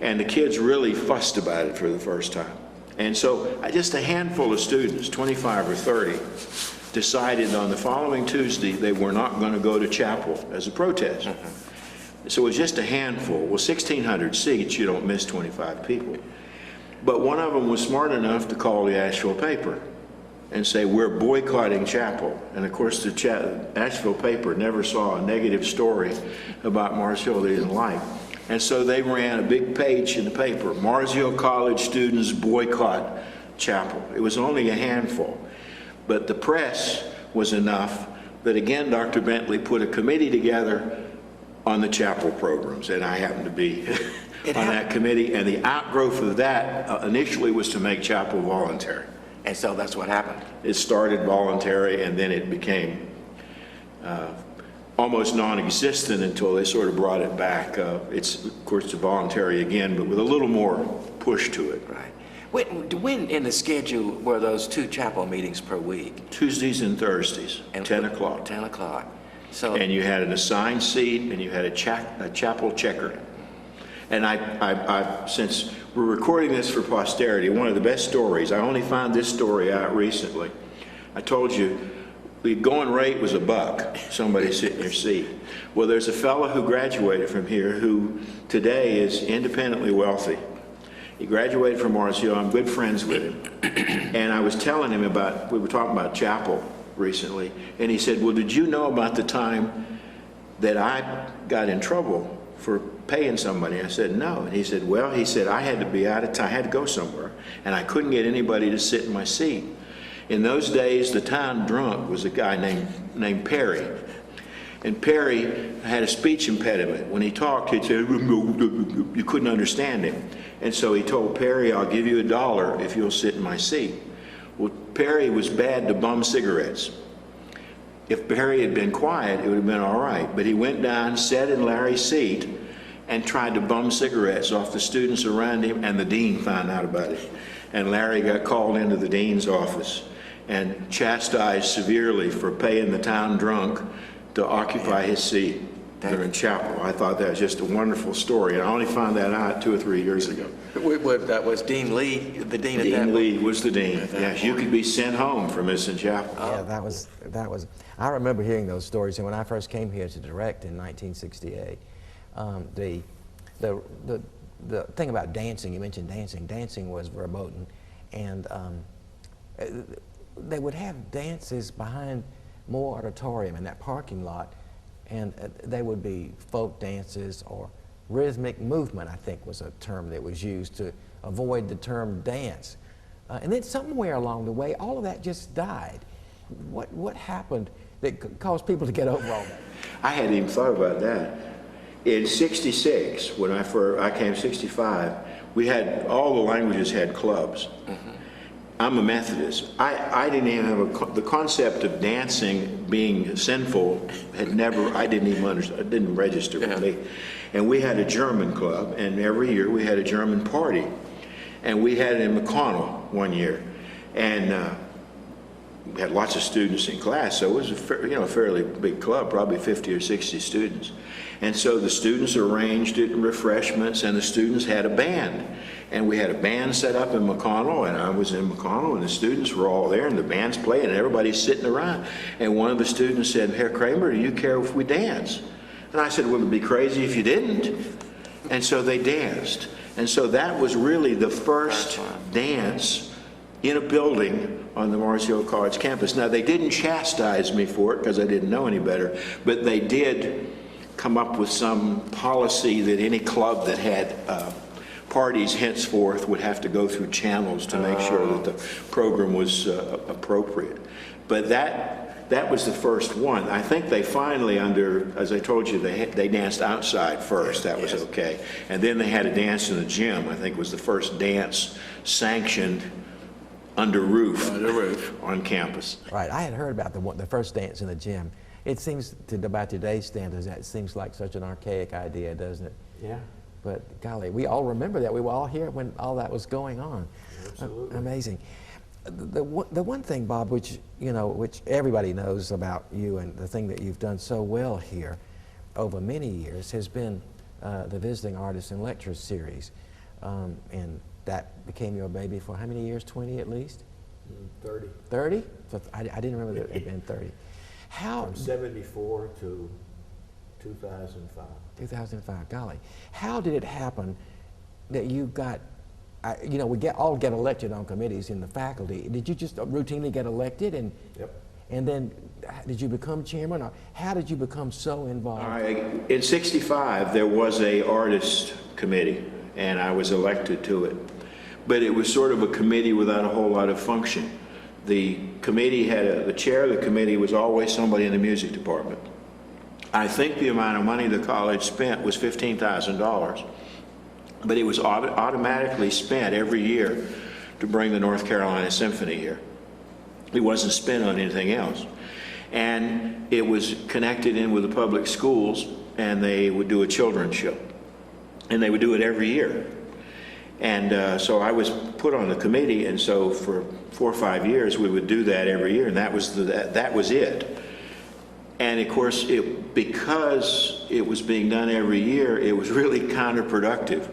and the kids really fussed about it for the first time. And so just a handful of students, 25 or 30, decided on the following Tuesday they were not going to go to chapel as a protest. So it was just a handful. Well, 1,600 seats, you don't miss 25 people. But one of them was smart enough to call the Asheville paper and say, we're boycotting chapel. And of course, the Asheville paper never saw a negative story about Mars Hill they didn't like. And so they ran a big page in the paper, Mars Hill College students boycott chapel. It was only a handful. But the press was enough that, again, Dr. Bentley put a committee together on the chapel programs, and I happened to be on that committee, and the outgrowth of that initially was to make chapel voluntary. And so that's what happened. It started voluntary, and then it became almost non-existent until they sort of brought it back. It's, of course, voluntary again, but with a little more push to it. Right. When in the schedule were those 2 chapel meetings per week? Tuesdays and Thursdays, And 10 o'clock. 10 o'clock. So, And you had an assigned seat, and you had a chapel checker. And I, since we're recording this for posterity, one of the best stories, I only found this story out recently. I told you the going rate was $1, somebody sit in your seat. Well, there's a fellow who graduated from here who today is independently wealthy. He graduated from Mars Hill. I'm good friends with him. And I was telling him we were talking about chapel recently, and he said, well, did you know about the time that I got in trouble for paying somebody? I said, no. And he said, well, I had to be out of town, I had to go somewhere, and I couldn't get anybody to sit in my seat. In those days, the town drunk was a guy named Perry. And Perry had a speech impediment. When he talked, he'd say, you couldn't understand him. And so he told Perry, I'll give you $1 if you'll sit in my seat. Well, Perry was bad to bum cigarettes. If Perry had been quiet, it would have been all right. But he went down, sat in Larry's seat, and tried to bum cigarettes off the students around him, and the dean found out about it. And Larry got called into the dean's office and chastised severely for paying the town drunk to occupy his seat during chapel. I thought that was just a wonderful story, and I only found that out 2 or 3 years ago. that was Dean Lee, the dean at that Dean Lee was the dean. Yes, you could be sent home for missing chapel. Yeah, that was, I remember hearing those stories, and when I first came here to direct in 1968, the thing about dancing, you mentioned dancing was verboten, and they would have dances behind Moore Auditorium in that parking lot, and they would be folk dances or rhythmic movement, I think was a term that was used to avoid the term dance. And then somewhere along the way, all of that just died. What happened that caused people to get over all that? I hadn't even thought about that. In '66, when I came 65, we had, all the languages had clubs. I'm a Methodist. I didn't even have the concept of dancing being sinful I didn't even understand, it didn't register with me. And we had a German club, and every year we had a German party. And we had it in McConnell one year. And we had lots of students in class, so it was a fairly big club, probably 50 or 60 students. And so the students arranged it in refreshments, and the students had a band. And we had a band set up in McConnell, and I was in McConnell, and the students were all there, and the band's playing, and everybody's sitting around. And one of the students said, Herr Kramer, do you care if we dance? And I said, well, it'd be crazy if you didn't. And so they danced. And so that was really the first dance in a building on the Mars Hill College campus. Now, they didn't chastise me for it because I didn't know any better, but they did come up with some policy that any club that had parties henceforth would have to go through channels to make sure that the program was appropriate. But that was the first one. I think they finally, as I told you, they danced outside first. That was okay. And then they had a dance in the gym. I think was the first dance sanctioned under roof. Under roof. On campus. Right. I had heard about the first dance in the gym. It seems, by today's standards, that seems like such an archaic idea, doesn't it? Yeah. But golly, we all remember that. We were all here when all that was going on. Absolutely. Amazing. The one thing, Bob, which which everybody knows about you, and the thing that you've done so well here over many years, has been the Visiting Artists and Lecturers Series, and that became your baby for how many years? 20 at least? 30. 30? So I didn't remember that it had been 30. How? From 74 to 2005. 2005, golly. How did it happen that you got, we all get elected on committees in the faculty. Did you just routinely get elected, and Yep. and then did you become chairman, or how did you become so involved? In '65, there was a artist committee, and I was elected to it. But it was sort of a committee without a whole lot of function. The committee had the chair of the committee was always somebody in the music department. I think the amount of money the college spent was $15,000, but it was automatically spent every year to bring the North Carolina Symphony here. It wasn't spent on anything else. And it was connected in with the public schools, and they would do a children's show. And they would do it every year. And so I was put on the committee, and so for 4 or 5 years we would do that every year, and that was it. And of course, because it was being done every year, it was really counterproductive.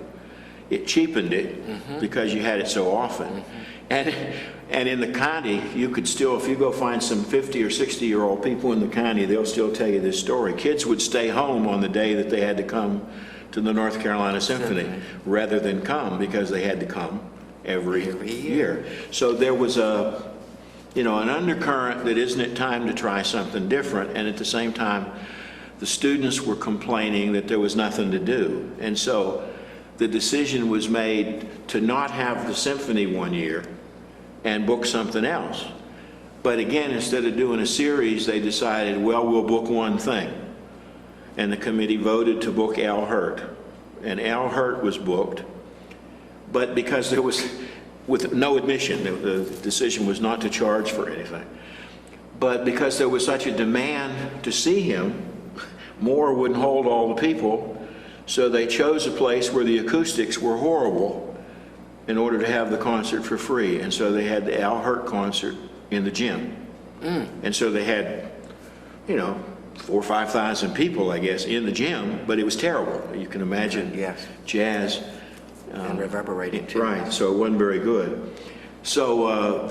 It cheapened it because you had it so often. And in the county, you could still, if you go find some 50 or 60-year-old people in the county, they'll still tell you this story. Kids would stay home on the day that they had to come to the North Carolina Symphony rather than come, because they had to come every year. So there was an undercurrent that isn't it time to try something different, and at the same time the students were complaining that there was nothing to do. And so the decision was made to not have the symphony one year and book something else. But again, instead of doing a series, they decided, well, we'll book one thing. And the committee voted to book Al Hurt. And Al Hurt was booked, but because there was, with no admission, the decision was not to charge for anything. But because there was such a demand to see him, Moore wouldn't hold all the people, so they chose a place where the acoustics were horrible in order to have the concert for free. And so they had the Al Hurt concert in the gym. And so they had, 4,000 or 5,000 people, I guess, in the gym, but it was terrible. You can imagine jazz. And reverberating too. Right, so it wasn't very good. So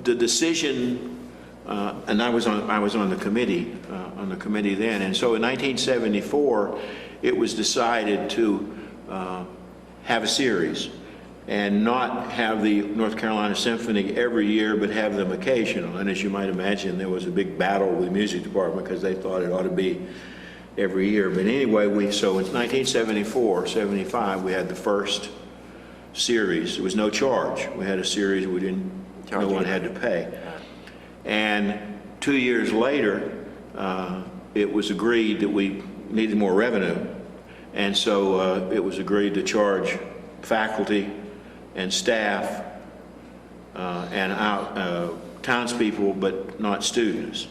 the decision, and I was on the committee then, and so in 1974, it was decided to have a series and not have the North Carolina Symphony every year, but have them occasional. And as you might imagine, there was a big battle with the music department because they thought it ought to be every year. But anyway, so in 1974, 75, we had the first series. There was no charge. We had a series no one had to pay. And 2 years later, it was agreed that we needed more revenue. And so it was agreed to charge faculty and staff and townspeople, but not students.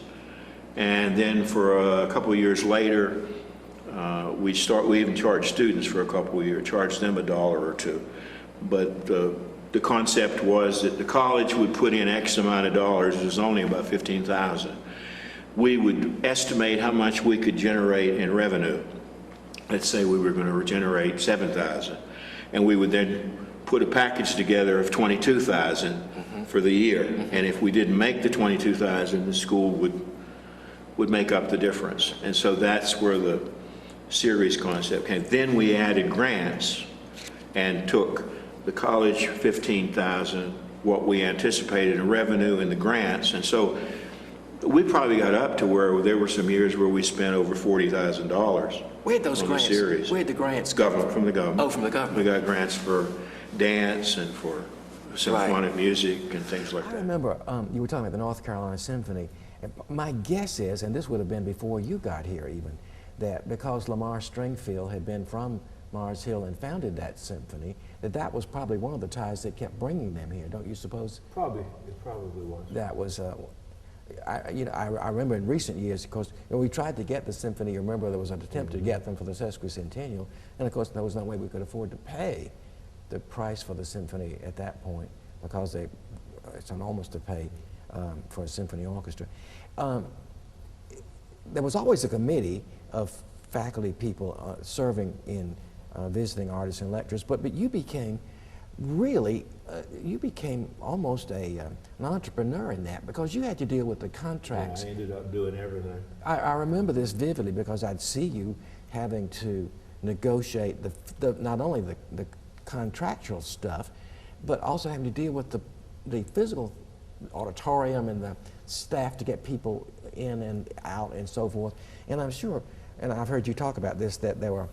And then for a couple of years later, we even charged students for a couple of years, charged them $1 or $2. But the concept was that the college would put in X amount of dollars. It was only about $15,000. We would estimate how much we could generate in revenue. Let's say we were going to generate $7,000, and we would then put a package together of $22,000 for the year. And if we didn't make the $22,000, the school would make up the difference. And so that's where the series concept came. Then we added grants and took the college $15,000, what we anticipated in revenue and the grants. And so we probably got up to where there were some years where we spent over $40,000. Where'd those on grants? The series. Where'd the grants Government, from the government. Oh, from the government. We got grants for dance and for symphonic music and things like I that. remember you were talking about the North Carolina Symphony. And my guess is, and this would have been before you got here even, that because Lamar Stringfield had been from Mars Hill and founded that symphony, that was probably one of the ties that kept bringing them here, don't you suppose? Probably, it probably was. That was, I remember in recent years, of course, we tried to get the symphony. You remember there was an attempt to get them for the Sesquicentennial, and of course there was no way we could afford to pay the price for the symphony at that point, because it's enormous to pay for a symphony orchestra. There was always a committee of faculty people serving in visiting artists and lecturers, but you became really, you became almost an entrepreneur in that, because you had to deal with the contracts. Yeah, I ended up doing everything. I remember this vividly, because I'd see you having to negotiate not only the contractual stuff, but also having to deal with the physical auditorium and the staff to get people in and out and so forth. And I'm sure, and I've heard you talk about this, that there were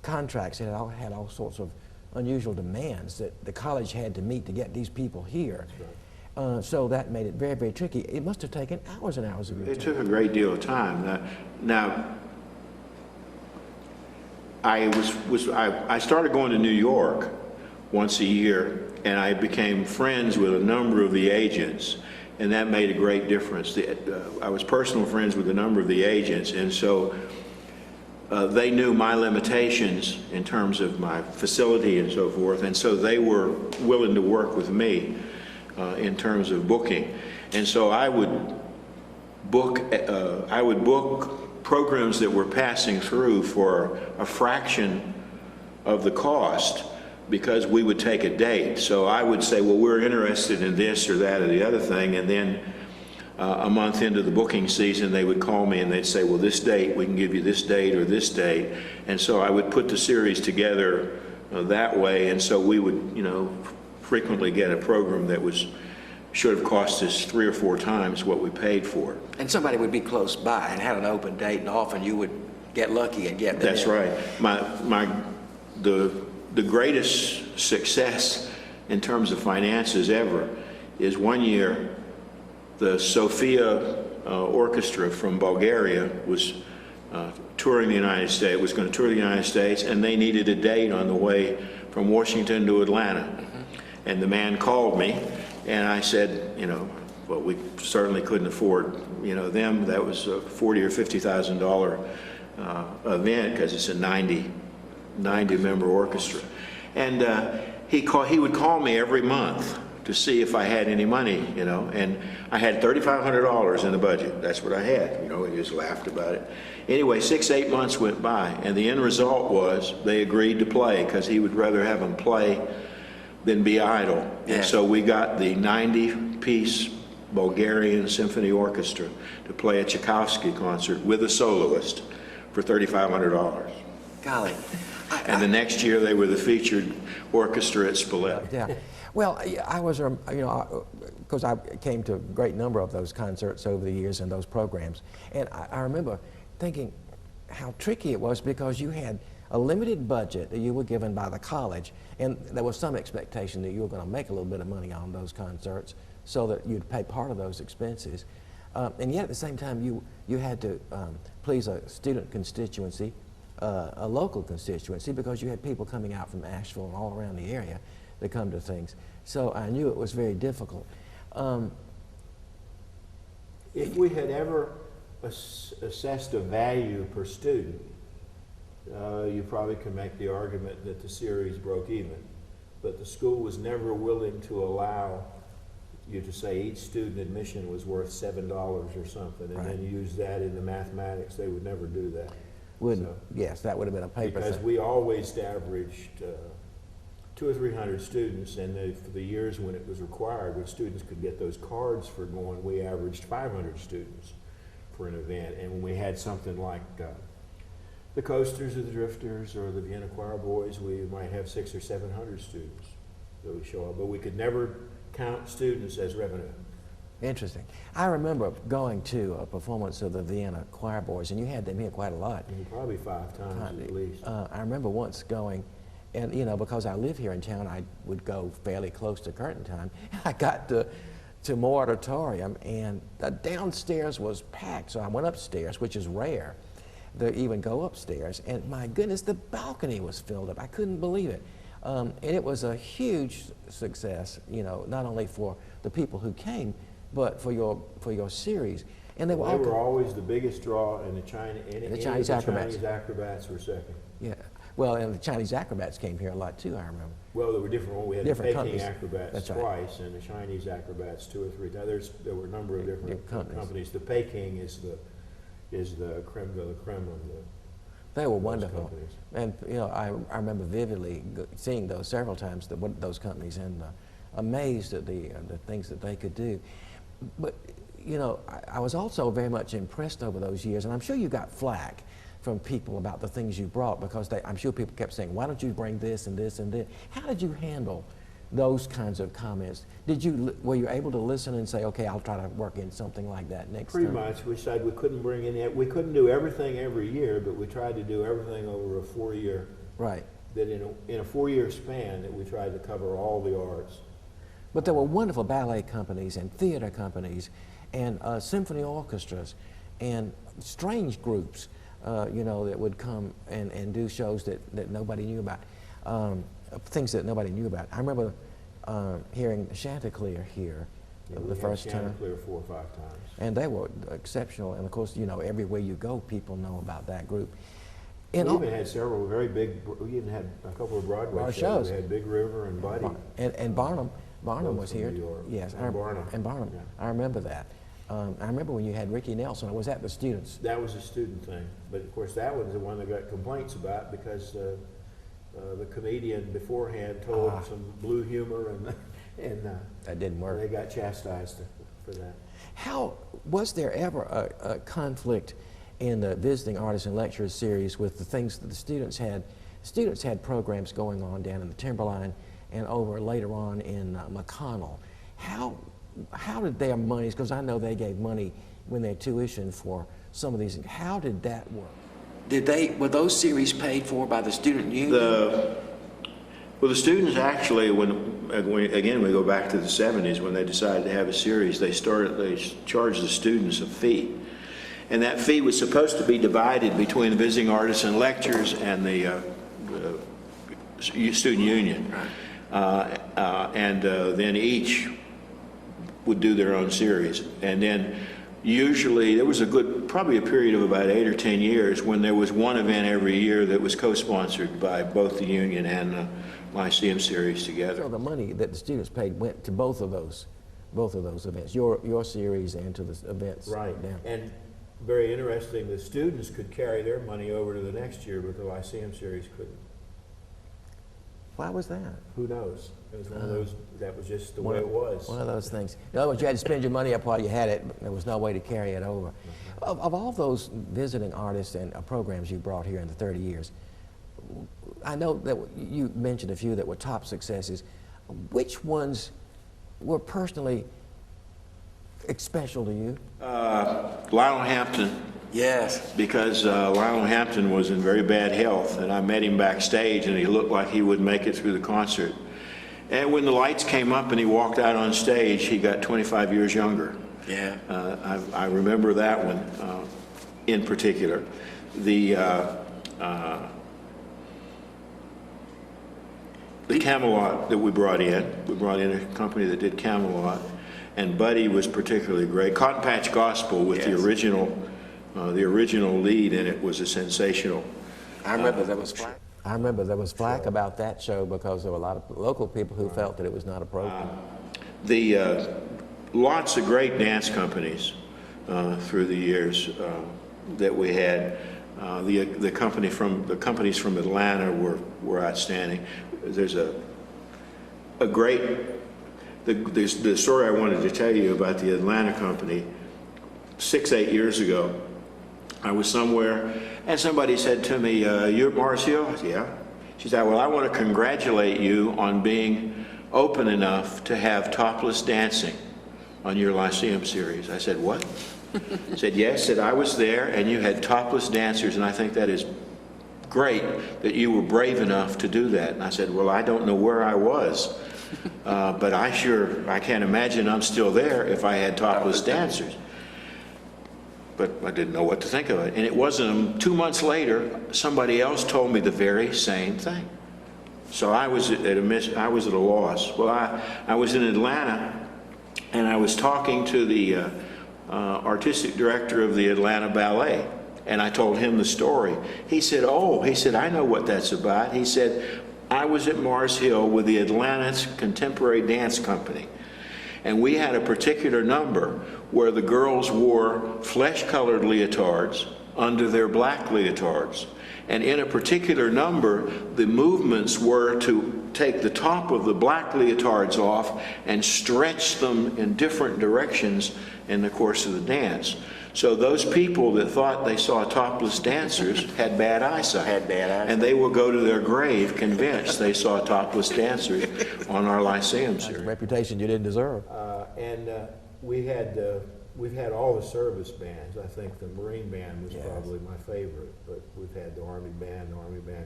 contracts that had all sorts of unusual demands that the college had to meet to get these people here. So that made it very, very tricky. It must have taken hours and hours of your time. It took a great deal of time. Now I started going to New York once a year, and I became friends with a number of the agents, and that made a great difference. I was personal friends with a number of the agents, and so they knew my limitations in terms of my facility and so forth, and so they were willing to work with me in terms of booking. And so I would book programs that were passing through for a fraction of the cost, because we would take a date. So I would say, well, we're interested in this or that or the other thing, and then a month into the booking season, they would call me and they'd say, well, this date, we can give you this date or this date. And so I would put the series together that way, and so we would, frequently get a program that should have cost us 3 or 4 times what we paid for it. And somebody would be close by and had an open date, and often you would get lucky and get them. That's right. The greatest success in terms of finances ever is one year the Sofia Orchestra from Bulgaria was touring the United States, was going to tour the United States, and they needed a date on the way from Washington to Atlanta. And the man called me, and I said, well, we certainly couldn't afford, them. That was a $40,000 or $50,000 event, because it's a 90-member orchestra. And he would call me every month to see if I had any money, and I had $3,500 in the budget. That's what I had, he just laughed about it. Anyway, 6, 8 months went by, and the end result was they agreed to play, because he would rather have them play than be idle. Yeah. And so we got the 90-piece Bulgarian Symphony Orchestra to play a Tchaikovsky concert with a soloist for $3,500. Golly. And the next year they were the featured orchestra at Spalett. Yeah. Well, I was, because I came to a great number of those concerts over the years and those programs, and I remember thinking how tricky it was, because you had a limited budget that you were given by the college, and there was some expectation that you were going to make a little bit of money on those concerts so that you'd pay part of those expenses. And yet at the same time, you had to please a student constituency, a local constituency, because you had people coming out from Asheville and all around the area to come to things. So I knew it was very difficult. If we had ever assessed a value per student, you probably can make the argument that the series broke even. But the school was never willing to allow you to say each student admission was worth $7 or something, and then use that in the mathematics. They would never do that. Yes, that would have been a paper Because thing. we always averaged 200 or 300 students, and for the years when it was required, when students could get those cards for going, we averaged 500 students for an event. And when we had something like the Coasters or the Drifters or the Vienna Choir Boys, we might have 600 or 700 students that would show up, but we could never count students as revenue. Interesting. I remember going to a performance of the Vienna Choir Boys, and you had them here quite a lot. Probably 5 times at least. I remember once going, and because I live here in town, I would go fairly close to curtain time. I got to Moore Auditorium, and the downstairs was packed, so I went upstairs, which is rare to even go upstairs, and my goodness, the balcony was filled up. I couldn't believe it. And it was a huge success, you know, not only for the people who came, but for your series. And they were They were always the biggest draw, and the Chinese acrobats were second. Yeah. Well, and the Chinese acrobats came here a lot too, I remember. Well, there were different ones. We had Different the Peking companies. acrobats That's right. twice, and the Chinese acrobats 2 or 3 times. There were a number of different companies. The Peking is the creme de la creme of They were those wonderful. companies. And, you know, I remember vividly seeing those several times, those companies, and amazed at the things that they could do. But, you know, I was also very much impressed over those years, and I'm sure you got flack from people about the things you brought, because I'm sure people kept saying, why don't you bring this and this and this? How did you handle those kinds of comments? Were you able to listen and say, okay, I'll try to work in something like that next Pretty time? much. We said we couldn't do everything every year, but we tried to do everything over a 4-year. Right. That in a 4-year span that we tried to cover all the arts. But there were wonderful ballet companies and theater companies and symphony orchestras and strange groups, you know, that would come and do shows that nobody knew about, things that nobody knew about. I remember hearing Chanticleer here the first time. Chanticleer 4 or 5 times. And they were exceptional. And of course, you know, everywhere you go, people know about that group. We even had several very big, we even had a couple of Broadway shows. We had Big River and Buddy. And Barnum was from here. New York. Yes, And Barnum. And Barnum. Yeah. I remember that. I remember when you had Ricky Nelson. Was that the students? That was a student thing. But of course, that was the one that got complaints about, because the comedian beforehand told some blue humor, and That didn't work. they got chastised for that. How was there ever a conflict in the Visiting Artists and Lecturers series with the things that the students had? Students had programs going on down in the Timberline and over later on in McConnell. How did their monies, because I know they gave money when they tuitioned for some of these, how did that work? Were those series paid for by the student union? Well, the students actually, again, we go back to the 70s, when they decided to have a series, they charged the students a fee. And that fee was supposed to be divided between the Visiting Artists and Lecturers and the student union. Then each would do their own series. And then usually there was probably a period of about 8 or 10 years when there was one event every year that was co-sponsored by both the union and the Lyceum Series together. So the money that the students paid went to both of those events, your series and to the events. Right. Down. And very interesting, the students could carry their money over to the next year, but the Lyceum Series couldn't. Why was that? Who knows? It was one of those, that was just the way it was. One of those things. In other words, you had to spend your money up while you had it, but there was no way to carry it over. Of all those visiting artists and programs you brought here in the 30 years, I know that you mentioned a few that were top successes. Which ones were personally special to you? Lionel Hampton. Yes. Because Lionel Hampton was in very bad health, and I met him backstage, and he looked like he would make it through the concert. And when the lights came up and he walked out on stage, he got 25 years younger. Yeah. I remember that one in particular. The Camelot that we brought in a company that did Camelot, and Buddy was particularly great. Cotton Patch Gospel with the original lead in it was a sensational. I remember there was flack. I remember there was flack about that show because there were a lot of local people who felt that it was not appropriate. Lots of great dance companies through the years that we had. The companies from Atlanta were outstanding. There's the story I wanted to tell you about the Atlanta company. 6-8 years ago, I was somewhere and somebody said to me, "You're Marcio?" I said, "Yeah." She said, "Well, I want to congratulate you on being open enough to have topless dancing on your Lyceum series." I said, "What?" She said, "Yes." Said, "I was there and you had topless dancers, and I think that is great that you were brave enough to do that." And I said, "Well, I don't know where I was, but I can't imagine I'm still there if I had topless dancers." But I didn't know what to think of it. And it wasn't 2 months later, somebody else told me the very same thing. So I was at a loss. Well, I was in Atlanta, and I was talking to the artistic director of the Atlanta Ballet, and I told him the story. He said, "Oh," he said, "I know what that's about." He said, "I was at Mars Hill with the Atlanta Contemporary Dance Company, and we had a particular number where the girls wore flesh-colored leotards under their black leotards. And in a particular number, the movements were to take the top of the black leotards off and stretch them in different directions in the course of the dance. So those people that thought they saw topless dancers had bad eyesight. And they will go to their grave convinced they saw topless dancers on our Lyceum That's a series. reputation you didn't deserve. We've had all the service bands. I think the Marine Band was Yes. probably my favorite, but we've had the Army Band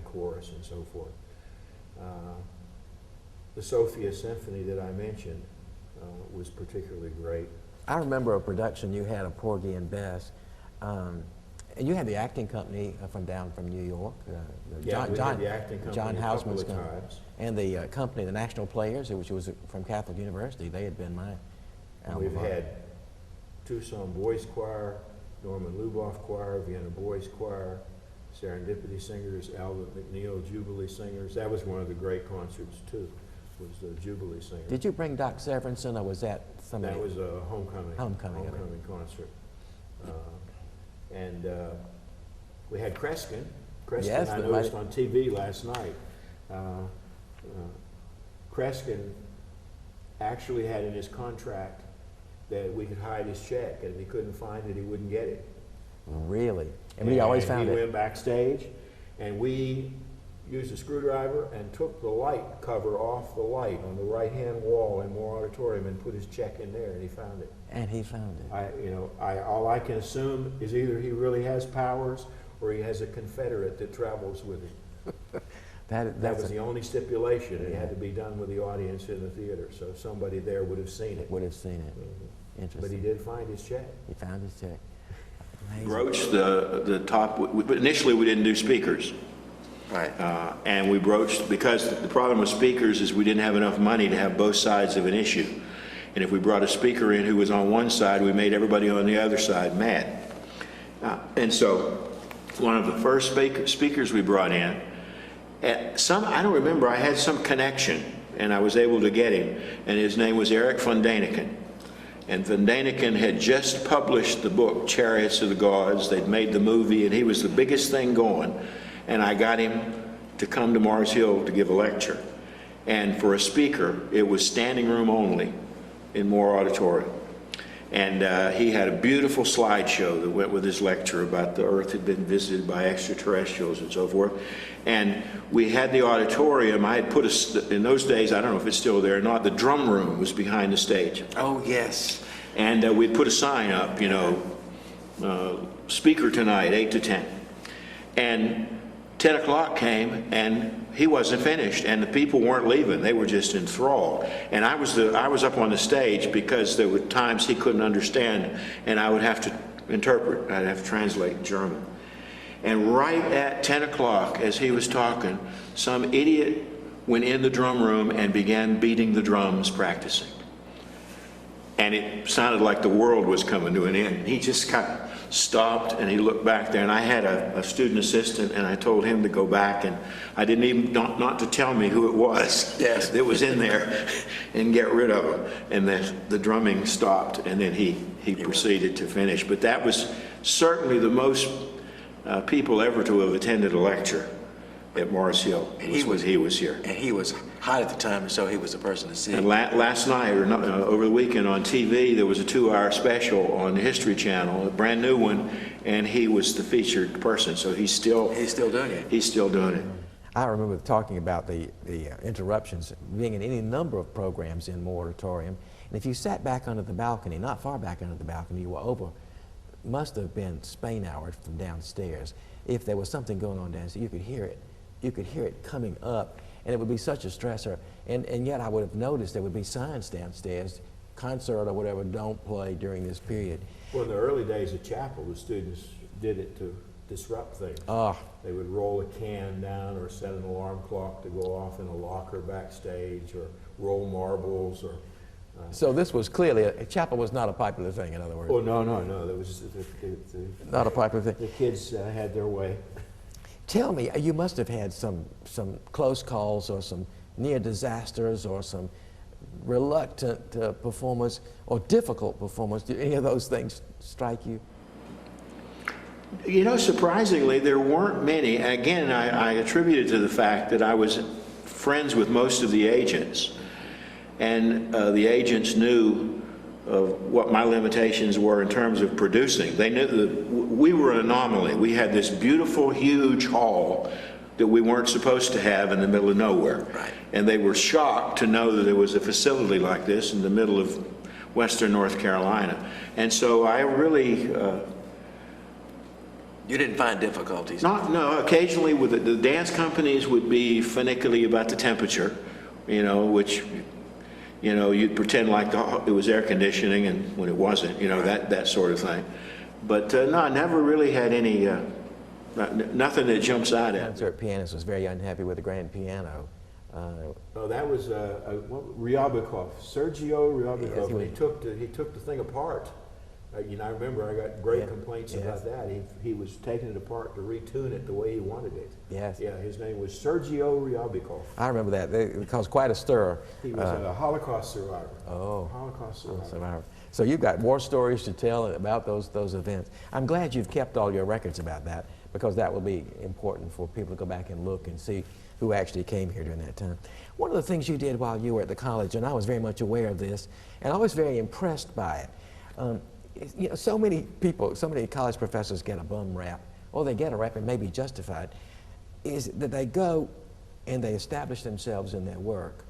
Chorus, and so forth. The Sophia Symphony that I mentioned was particularly great. I remember a production you had of Porgy and Bess, and you had the acting company from New York. Yeah, we had the acting company John a couple Houseman's of company. times. And the company, the National Players, which was from Catholic University. They had been my alma We've mater. had Tucson Boys Choir, Norman Luboff Choir, Vienna Boys Choir, Serendipity Singers, Albert McNeil Jubilee Singers. That was one of the great concerts too, was the Jubilee Singers. Did you bring Doc Severinsen, or was that somebody? That was a homecoming Homecoming. concert. And we had Crescent. Yes, I the noticed mighty- on TV last night. Crescent actually had in his contract that we could hide his check, and if he couldn't find it, he wouldn't get it. Really? And we always found he it. went backstage, and we used a screwdriver and took the light cover off the light on the right-hand wall in Moore Auditorium and put his check in there, and he found it. And he found it. All I can assume is either he really has powers or he has a Confederate that travels with him. That was the only stipulation. It had to be done with the audience in the theater, so somebody there would have seen it. Would have seen it. But Interesting. he did find his check. He found his check. Amazing. Broached the top, but initially we didn't do speakers. Right. And we broached, because the problem with speakers is we didn't have enough money to have both sides of an issue. And if we brought a speaker in who was on one side, we made everybody on the other side mad. And so one of the first speakers we brought in, I don't remember, I had some connection and I was able to get him, and his name was Eric von Däniken. And von Däniken had just published the book Chariots of the Gods. They'd made the movie, and he was the biggest thing going. And I got him to come to Mars Hill to give a lecture. And for a speaker, it was standing room only in Moore Auditorium. And he had a beautiful slideshow that went with his lecture about the Earth had been visited by extraterrestrials and so forth. And we had the auditorium. I had put in those days, I don't know if it's still there or not, the drum room was behind the stage. Oh, yes. And we'd put a sign up, speaker tonight, 8 to 10. And 10 o'clock came, and he wasn't finished, and the people weren't leaving. They were just enthralled. And I was up on the stage because there were times he couldn't understand, and I would have to interpret. I'd have to translate German. And right at 10 o'clock, as he was talking, some idiot went in the drum room and began beating the drums, practicing. And it sounded like the world was coming to an end. He just kind of stopped and he looked back there, and I had a student assistant, and I told him to go back, and I didn't even, not to tell me who it was. Yes. That was in there, and get rid of him. And the drumming stopped, and then he proceeded to finish. But that was certainly the most people ever to have attended a lecture at Mars Hill. He was here. And he was hot at the time, and so he was the person to see. And last night, or over the weekend on TV, there was a 2-hour special on the History Channel, a brand new one, and he was the featured person. So he's still doing it. He's still doing it. I remember talking about the interruptions being in any number of programs in Moore Auditorium. And if you sat back under the balcony, not far back under the balcony, you were over, must have been Spain hour from downstairs. If there was something going on downstairs, you could hear it. You could hear it coming up, and it would be such a stressor. And yet I would have noticed there would be signs downstairs, concert or whatever, don't play during this period. Well, in the early days of chapel, the students did it to disrupt things. Ah. They would roll a can down or set an alarm clock to go off in a locker backstage, or roll marbles, or So this was clearly, a chapel was not a popular thing, in other words. oh, no, there was Not a popular thing. the kids had their way. Tell me, you must have had some close calls or some near disasters or some reluctant performers or difficult performers. Do any of those things strike you? You know, surprisingly, there weren't many. Again, I attribute it to the fact that I was friends with most of the agents, and the agents knew what my limitations were in terms of producing. They knew that we were an anomaly. We had this beautiful, huge hall that we weren't supposed to have in the middle of nowhere. Right. And they were shocked to know that there was a facility like this in the middle of western North Carolina. And so I really... You didn't find difficulties? No, occasionally with the dance companies would be finicky about the temperature, you know, which, you know, you'd pretend like it was air conditioning and when it wasn't, you know, that sort of thing. But no, I never really had any, nothing that jumps out The at me. concert pianist was very unhappy with the grand piano. Oh, that was Ryabikov, Sergio Ryabikov. Yes, he took the thing apart. You know, I remember I got great Yeah, complaints yes. about that. He was taking it apart to retune it the way he wanted it. Yes. Yeah, his name was Sergio Ryabikov. I remember that. It caused quite a stir. He was a Holocaust survivor. Oh. Holocaust survivor. Survivor. So you've got war stories to tell about those events. I'm glad you've kept all your records about that, because that will be important for people to go back and look and see who actually came here during that time. One of the things you did while you were at the college, and I was very much aware of this, and I was very impressed by it. You know, so many people, so many college professors get a bum rap, or they get a rap and may be justified, is that they go and they establish themselves in their work,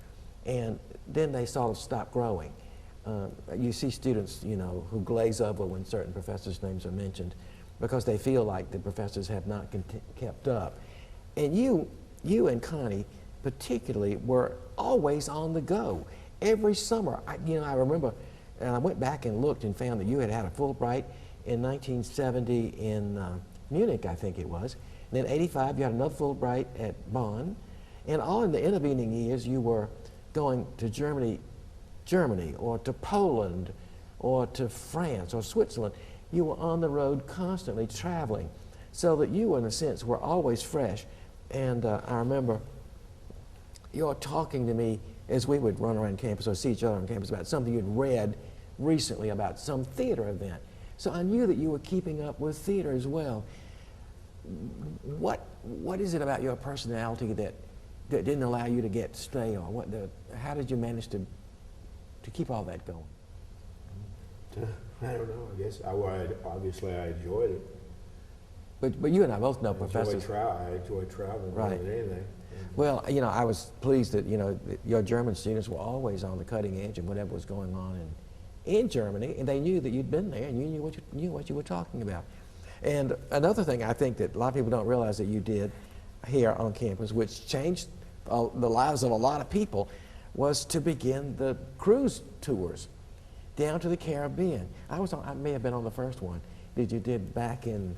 and then they sort of stop growing. You see students, you know, who glaze over when certain professors' names are mentioned because they feel like the professors have not kept up. And you and Connie particularly were always on the go. Every summer, I remember, and I went back and looked and found that you had a Fulbright in 1970 in Munich, I think it was. And then 85, you had another Fulbright at Bonn. And all in the intervening years, you were going to Germany, or to Poland, or to France, or Switzerland. You were on the road constantly traveling, so that you, in a sense, were always fresh. And I remember you're talking to me as we would run around campus or see each other on campus about something you'd read recently about some theater event. So I knew that you were keeping up with theater as well. What is it about your personality that didn't allow you to get stale? How did you manage to keep all that going? I don't know. I guess obviously I enjoyed it. But you and I both know professors. I enjoy traveling more Right. than anything. Well, you know, I was pleased that, you know, that your German students were always on the cutting edge of whatever was going on in Germany, and they knew that you'd been there and you knew what you were talking about. And another thing I think that a lot of people don't realize that you did here on campus, which changed the lives of a lot of people, was to begin the cruise tours down to the Caribbean. I may have been on the first one that you did back in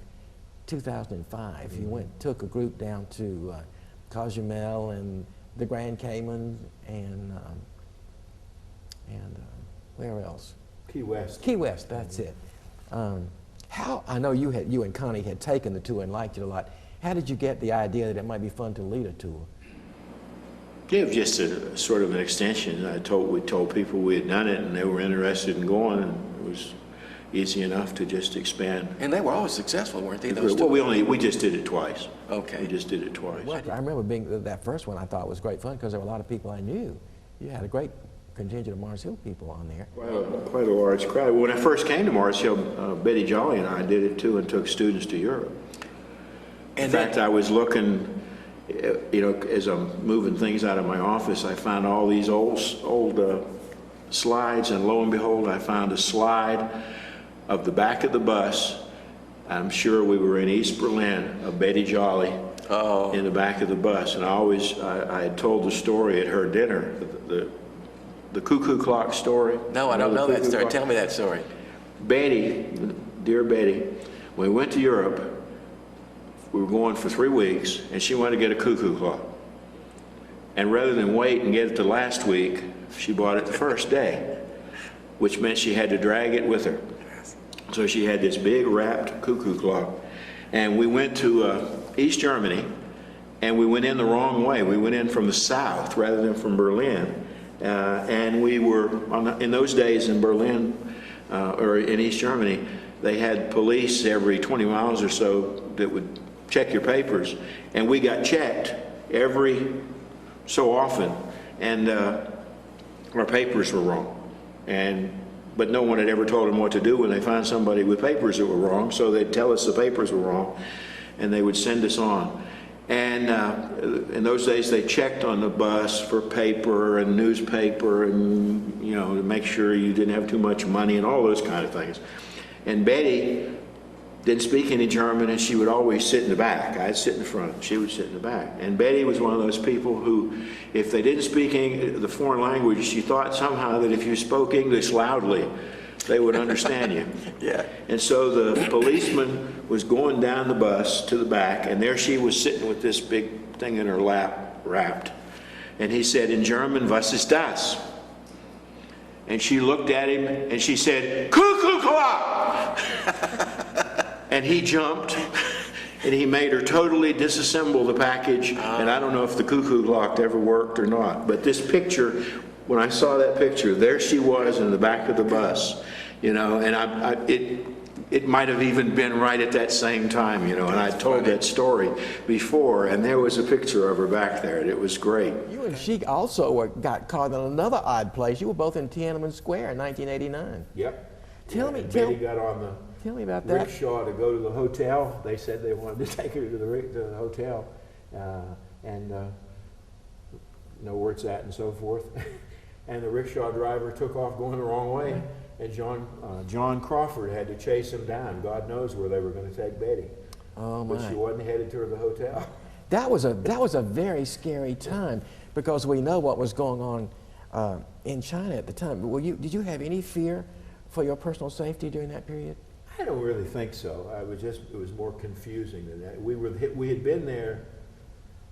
2005. Mm-hmm. You took a group down to Cozumel and the Grand Cayman and where else? Key West. Key West, that's it. I know you and Connie had taken the tour and liked it a lot. How did you get the idea that it might be fun to lead a tour? Yeah, it was just a sort of an extension. We told people we had done it and they were interested in going, and it was easy enough to just expand. And they were always successful, weren't they? Those two? Well, we just did it twice. Okay. We just did it twice. I remember that first one I thought was great fun because there were a lot of people I knew. You had a great contingent of Mars Hill people on there. Quite a large crowd. When I first came to Mars Hill, Betty Jolly and I did it too and took students to Europe. In fact, I was looking, you know, as I'm moving things out of my office, I found all these old slides, and lo and behold, I found a slide of the back of the bus. I'm sure we were in East Berlin, of Betty Jolly in the back of the bus. And I had told the story at her dinner, the cuckoo clock story. No, I don't know that story. Tell me that story. Betty, dear Betty, when we went to Europe, we were going for 3 weeks, and she wanted to get a cuckoo clock. And rather than wait and get it the last week, she bought it the first day, which meant she had to drag it with her. So she had this big wrapped cuckoo clock. And we went to East Germany, and we went in the wrong way. We went in from the south rather than from Berlin. And we were, in those days in Berlin, or in East Germany, they had police every 20 miles or so that would check your papers. And we got checked every so often, and our papers were wrong. But no one had ever told them what to do when they found somebody with papers that were wrong, so they'd tell us the papers were wrong, and they would send us on. And in those days, they checked on the bus for paper and newspaper and, you know, to make sure you didn't have too much money and all those kind of things. And Betty didn't speak any German, and she would always sit in the back. I'd sit in the front, she would sit in the back. And Betty was one of those people who, if they didn't speak the foreign language, she thought somehow that if you spoke English loudly, they would understand you. Yeah. And so the policeman was going down the bus to the back, and there she was sitting with this big thing in her lap, wrapped. And he said in German, "Was ist das?" And she looked at him, and she said, "Cuckoo clock!" And he jumped, and he made her totally disassemble the package. And I don't know if the cuckoo clock ever worked or not. But this picture, when I saw that picture, there she was in the back of the bus, you know, and it might have even been right at that same time, you know, and I told that story before, and there was a picture of her back there, and it was great. You and she also got caught in another odd place. You were both in Tiananmen Square in 1989. Yep. Tell Betty got on the me about that. rickshaw to go to the hotel. They said they wanted to take her to the hotel, and know where it's at and so forth. And the rickshaw driver took off going the wrong way, and John Crawford had to chase him down. God knows where they were going to take Betty. Oh my! But she wasn't headed to the hotel. That was a very scary time, because we know what was going on in China at the time. Did you have any fear for your personal safety during that period? I don't really think so. It was more confusing than that. We had been there,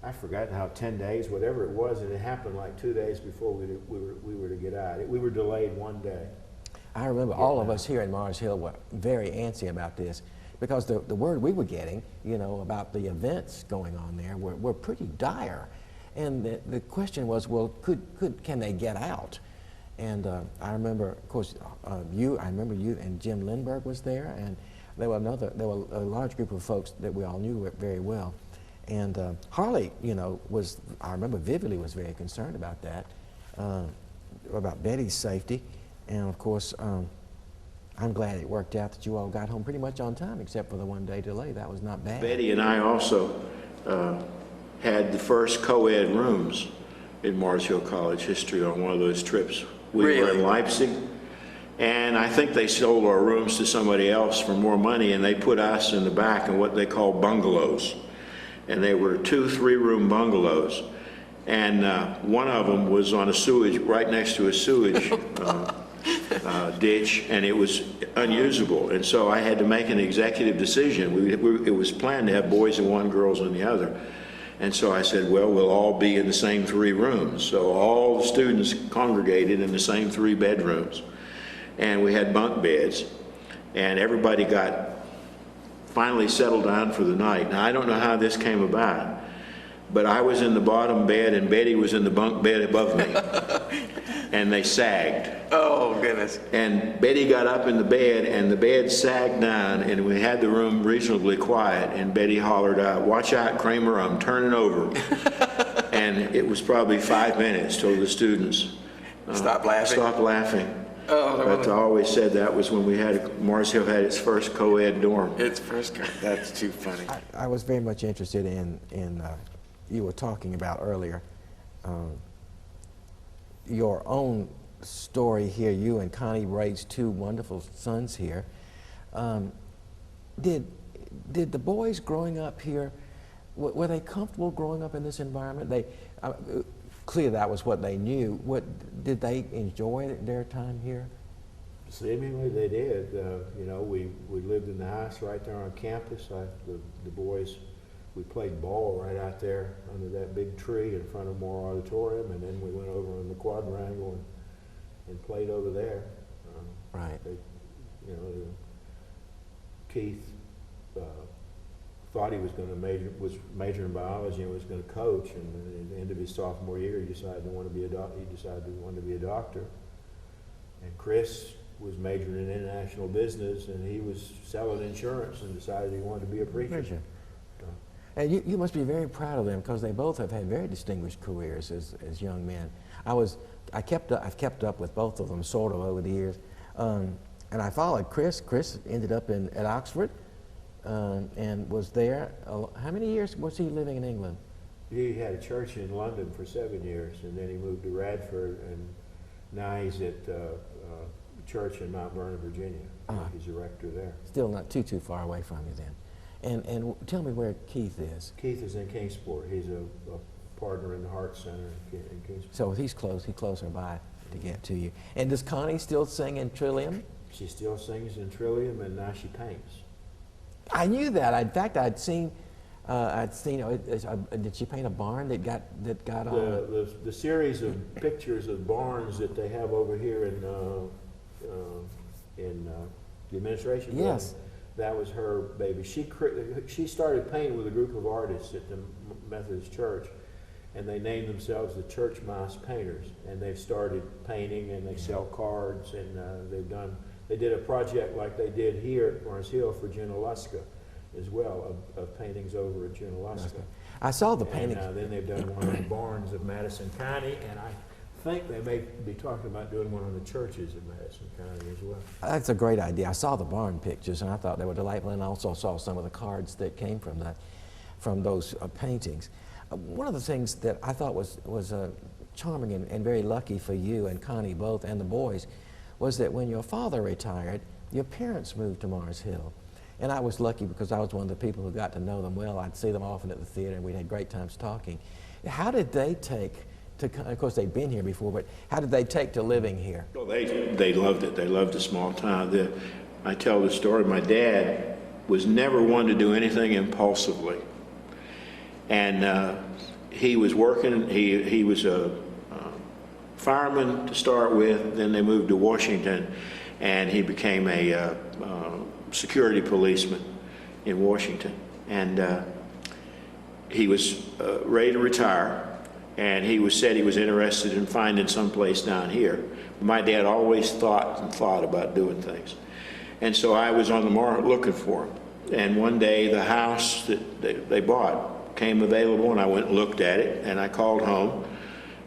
I've forgotten how, 10 days, whatever it was, and it happened like 2 days before we were to get out. We were delayed 1 day. I remember all of us here in Mars Hill were very antsy about this, because the word we were getting, you know, about the events going on there were pretty dire. And the question was, well, can they get out? And I remember, of course, I remember you and Jim Lindbergh was there, and there were a large group of folks that we all knew very well. And Harley, you know, I remember vividly was very concerned about that, about Betty's safety. And of course, I'm glad it worked out that you all got home pretty much on time, except for the 1 day delay. That was not bad. Betty and I also had the first co-ed rooms in Mars Hill College history on one of those trips. We were in Leipzig, and I think they sold our rooms to somebody else for more money, and they put us in the back in what they call bungalows. And they were 2 3-room bungalows. And one of them was on a sewage, right next to a sewage ditch, and it was unusable. And so I had to make an executive decision. It was planned to have boys in one, girls in the other. And so I said, well, we'll all be in the same 3 rooms. So all the students congregated in the same 3 bedrooms. And we had bunk beds. And everybody got finally settled down for the night. Now, I don't know how this came about, but I was in the bottom bed and Betty was in the bunk bed above me. And they sagged. Oh, goodness. And Betty got up in the bed, and the bed sagged down, and we had the room reasonably quiet, and Betty hollered out, "Watch out, Kramer, I'm turning over." And it was probably 5 minutes till the students Stop laughing. stopped laughing. Oh, But I always said that was when Mars Hill had its first co-ed dorm. It's first kind. That's too funny. I was very much interested in you were talking about earlier, your own story here. You and Connie raised 2 wonderful sons here. Did the boys growing up here, were they comfortable growing up in this environment? Clearly that was what they knew. Did they enjoy their time here? Seemingly they did. You know, we lived in the house right there on campus. The boys we played ball right out there under that big tree in front of Moore Auditorium, and then we went over in the quadrangle and played over there. Right. You know, Keith thought he was going to major in biology and was going to coach, and at the end of his sophomore year, he decided to want to be a doctor. And Chris was majoring in international business, and he was selling insurance and decided he wanted to be a preacher. And you must be very proud of them, because they both have had very distinguished careers as young men. I've kept up with both of them sort of over the years, and I followed Chris. Chris ended up at Oxford and was there. How many years was he living in England? He had a church in London for 7 years, and then he moved to Radford, and now he's at church in Mount Vernon, Virginia. He's a rector there. Still not too far away from you then. And tell me where Keith is. Keith is in Kingsport. He's a partner in the Hart Center in Kingsport. So he's closer by to get to you. And does Connie still sing in Trillium? She still sings in Trillium, and now she paints. I knew that. In fact, I'd seen. Did she paint a barn that got on? The series of pictures of barns that they have over here in the administration building. Yes. That was her baby. She started painting with a group of artists at the Methodist Church, and they named themselves the Church Mouse Painters. And they've started painting, and they sell cards, and they did a project like they did here at Mars Hill for Junaluska as well, of paintings over at Junaluska. I saw the painting. And then they've done one on the barns of Madison County, and I think they may be talking about doing one on the churches in Madison County as well. That's a great idea. I saw the barn pictures, and I thought they were delightful, and I also saw some of the cards that came from those paintings. One of the things that I thought was charming and very lucky for you and Connie both, and the boys, was that when your father retired, your parents moved to Mars Hill. And I was lucky because I was one of the people who got to know them well. I'd see them often at the theater, and we'd had great times talking. How did they take to, of course they'd been here before, but how did they take to living here? Well, they loved it. They loved the small town. I tell the story, my dad was never one to do anything impulsively. And he was working, he was a fireman to start with, then they moved to Washington, and he became a security policeman in Washington. And he was ready to retire, and he said he was interested in finding someplace down here. My dad always thought about doing things. And so I was on the market looking for him. And one day the house that they bought came available, and I went and looked at it, and I called home,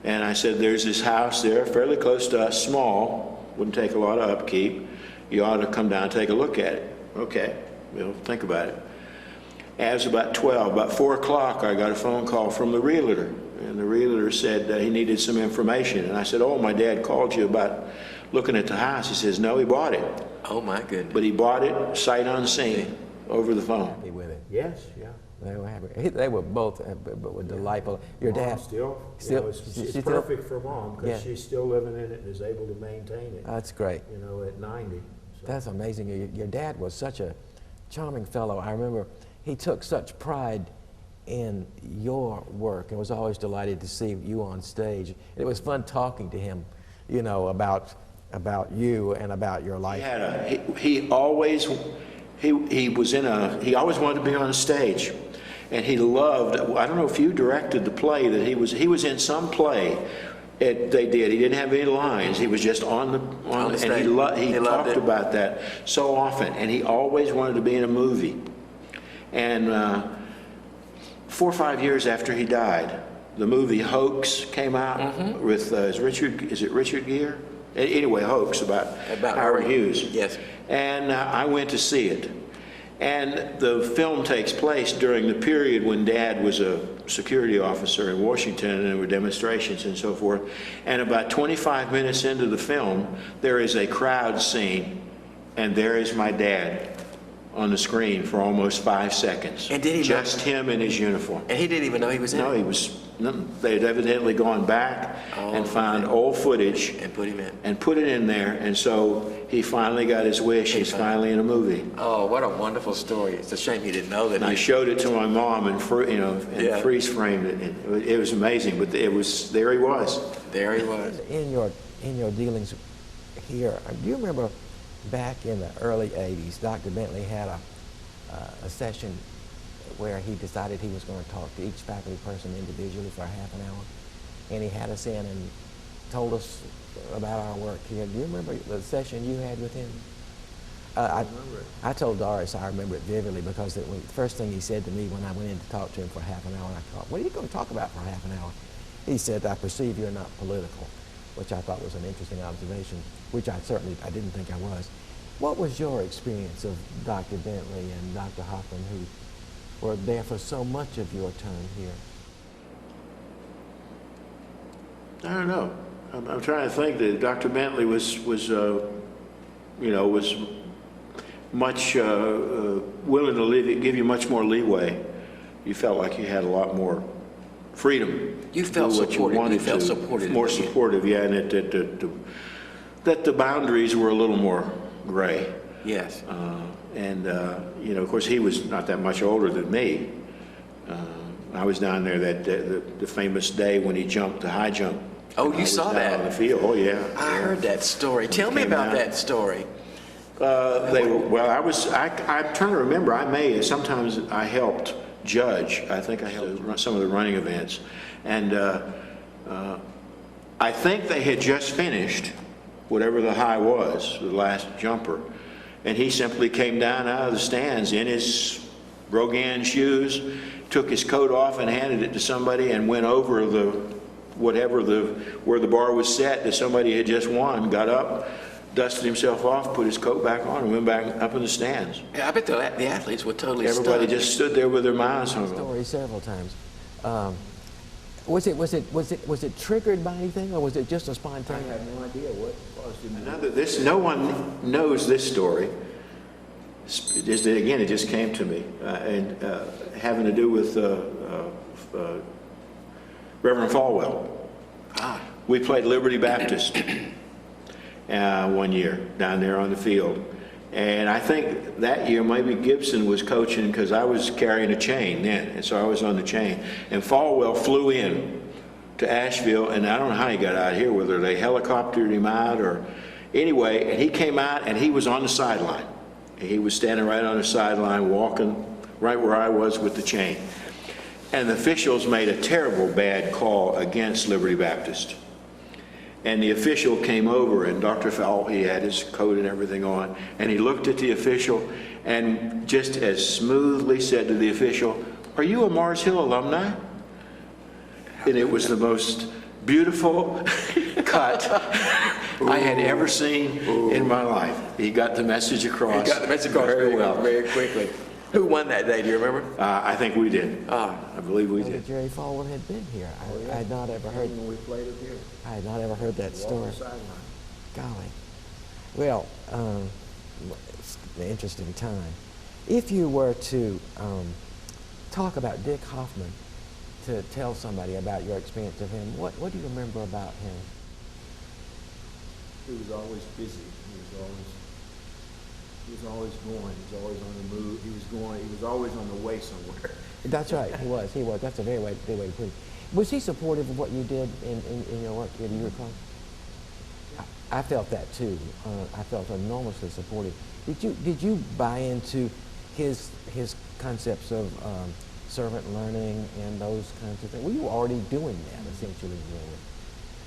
and I said, there's this house there fairly close to us, small, wouldn't take a lot of upkeep. You ought to come down and take a look at it. Okay, we'll think about it. As about 12, about 4 o'clock, I got a phone call from the realtor, and the realtor said he needed some information. And I said, oh, my dad called you about looking at the house. He says, no, he bought it. Oh, my goodness. But he bought it sight unseen over the phone. Happy with it. Yes, yeah. They were happy. They were both were delightful. Your Mom dad still it's still- perfect for Mom, because Yeah. she's still living in it and is able to maintain it. That's great. You know, at 90. So. That's amazing. Your dad was such a charming fellow. I remember he took such pride in your work and was always delighted to see you on stage. It was fun talking to him, you know, about you and about your life. He always wanted to be on stage, and he loved. I don't know if you directed the play that he was in some play. They did. He didn't have any lines. He was just on the stage. and he talked it. about that so often, and he always wanted to be in a movie. And 4 or 5 years after he died, the movie Hoax came out with is it Richard Gere? Anyway, Hoax about Howard Hughes. Yes. And I went to see it. And the film takes place during the period when Dad was a security officer in Washington, and there were demonstrations and so forth. And about 25 minutes into the film, there is a crowd scene, and there is my dad on the screen for almost 5 seconds. And did he just him in his uniform. And he didn't even know he was in No, it? he was They had evidently gone back and found old footage And put him in. and put it in there, and so he finally got his wish. He's finally in a movie. Oh, what a wonderful story. It's a shame he didn't know that. And I showed it to my mom and Yeah. freeze framed it. And it was amazing, but there he was. There he was. In your dealings here, do you remember back in the early 80s, Dr. Bentley had a session where he decided he was going to talk to each faculty person individually for a half an hour, and he had us in and told us about our work here. Do you remember the session you had with him? I remember it. I told Doris I remember it vividly because the first thing he said to me when I went in to talk to him for half an hour, I thought, what are you going to talk about for half an hour? He said, I perceive you're not political, which I thought was an interesting observation, which I didn't think I was. What was your experience of Dr. Bentley and Dr. Hoffman, who were there for so much of your term here? I don't know. I'm trying to think that Dr. Bentley was much willing to give you much more leeway. You felt like you had a lot more freedom. You to felt do what supported. wanted You felt to. supported. More supportive, yeah, and that the boundaries were a little more gray. Yes. Of course, he was not that much older than me. I was down there the famous day when he jumped the high jump. Oh, you saw that? On the field. Oh, yeah. I heard that story. Tell me came about out. that story. I'm trying to remember, sometimes I helped judge. I think I helped run some of the running events. And I think they had just finished whatever the high was, the last jumper. And he simply came down out of the stands in his Rogan shoes, took his coat off and handed it to somebody and went over where the bar was set that somebody had just won, got up, dusted himself off, put his coat back on, and went back up in the stands. Yeah, I bet the athletes were totally Everybody stunned. just stood there with their mouths hung open. Story several times. Was it triggered by anything, or was it just a I spontaneous? have no idea what caused him to. No one knows this story. Again, it just came to me, and having to do with Reverend Falwell. We played Liberty Baptist one year down there on the field. And I think that year maybe Gibson was coaching because I was carrying a chain then, and so I was on the chain. And Falwell flew in to Asheville, and I don't know how he got out here, whether they helicoptered him out or anyway, and he came out and he was on the sideline. He was standing right on the sideline, walking right where I was with the chain. And the officials made a terrible bad call against Liberty Baptist. And the official came over, and Dr. Fowle, he had his coat and everything on, and he looked at the official and just as smoothly said to the official, "Are you a Mars Hill alumni?" And it was the most beautiful cut I had ever seen in my life. He got the message across. He got the message across very well. very quickly. Who won that day? Do you remember? I think we did. I believe we did. Jerry Falwell had been here. I had not ever heard. When we played it here. I had not ever heard that Walked story. the sideline. Golly. Well, it's an interesting time. If you were to talk about Dick Hoffman, to tell somebody about your experience of him, what do you remember about him? He was always busy. He was always going. He was always on the move. He was always on the way somewhere. That's right. He was. That's a very good way to put it. Was he supportive of what you did in your work? Do you recall? I felt that too. I felt enormously supportive. Did you buy into his concepts of servant learning and those kinds of things? Were you already doing that essentially?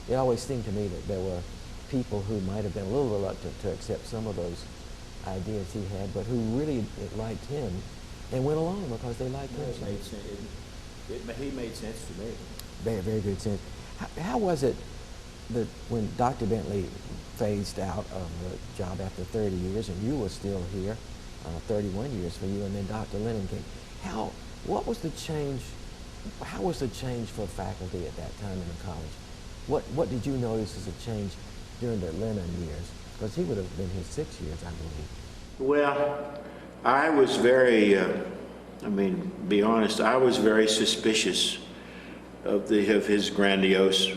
It always seemed to me that there were people who might have been a little reluctant to accept some of those ideas he had, but who really liked him and went along because they liked him. It made sense. He made sense to me. Very, very good sense. How was it that when Dr. Bentley phased out of the job after 30 years, and you were still here, 31 years for you, and then Dr. Lennon came? What was the change? How was the change for faculty at that time in the college? What did you notice as a change during the Lennon years? Because he would have been here 6 years, I believe. Well, I was very, be honest, I was very suspicious of his grandiose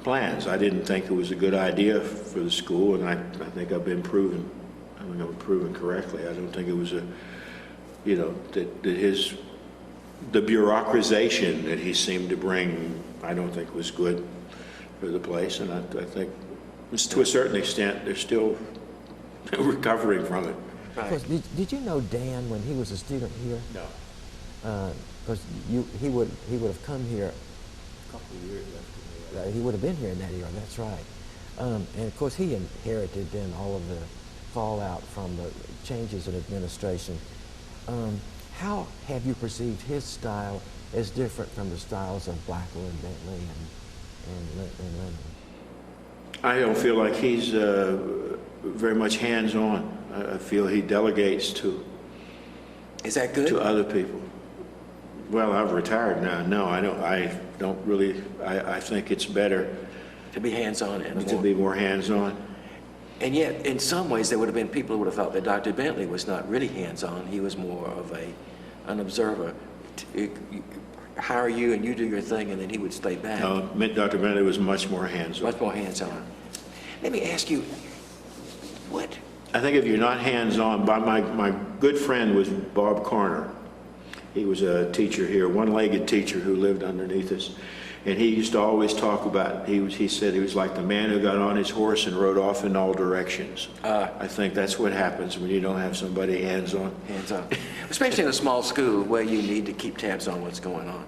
plans. I didn't think it was a good idea for the school, and I think I've been proven. I think I'm proven correctly. I don't think it was the bureaucratization that he seemed to bring, I don't think was good for the place, and I think to a certain extent they're still recovering from it. Of course, did you know Dan when he was a student here? No. Because he would have come here. A couple of years after me. He would have been here in that era. That's right. And of course, he inherited then all of the fallout from the changes in administration. How have you perceived his style as different from the styles of Blackwell and Bentley and Linden? I don't feel like he's very much hands-on. I feel he delegates to. Is that good? To other people. Well, I've retired now. No, I don't really. I think it's better to be hands-on and to be more hands-on. And yet, in some ways, there would have been people who would have thought that Dr. Bentley was not really hands-on. He was more of an observer. Hire you and you do your thing, and then he would stay back. No, Dr. Bentley was much more hands-on. Much more hands-on. Let me ask you, what? I think if you're not hands-on, my good friend was Bob Carner. He was a teacher here, one-legged teacher who lived underneath us. And he used to always talk about, he said he was like the man who got on his horse and rode off in all directions. I think that's what happens when you don't have somebody hands-on. Hands-on. Especially in a small school where you need to keep tabs on what's going on.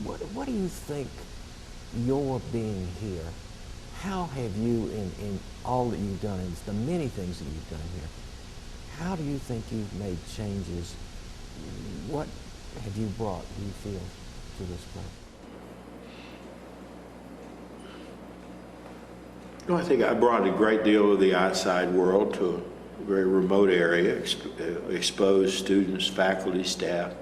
What do you think your being here, how have you, in all that you've done, and the many things that you've done here, how do you think you've made changes? What have you brought, do you feel, to this place? No, I think I brought a great deal of the outside world to a very remote area, exposed students, faculty, staff,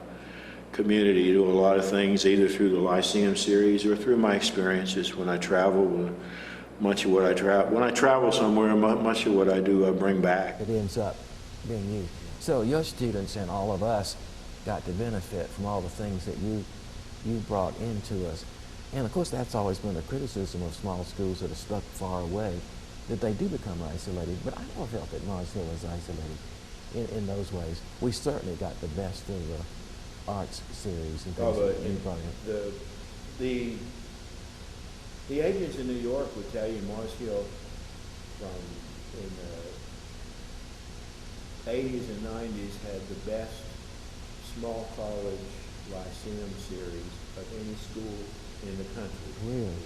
community to a lot of things, either through the Lyceum Series or through my experiences when I travel. Much of what I travel, when I travel somewhere, much of what I do, I bring back. It ends up being you. So your students and all of us got to benefit from all the things that you brought into us. And of course, that's always been a criticism of small schools that are stuck far away, that they do become isolated. But I never felt that Mars Hill was isolated in those ways. We certainly got the best of the arts series and things that you brought in. The agents in New York would tell you Mars Hill in the 80s and 90s had the best small college Lyceum series of any school in the country. Really?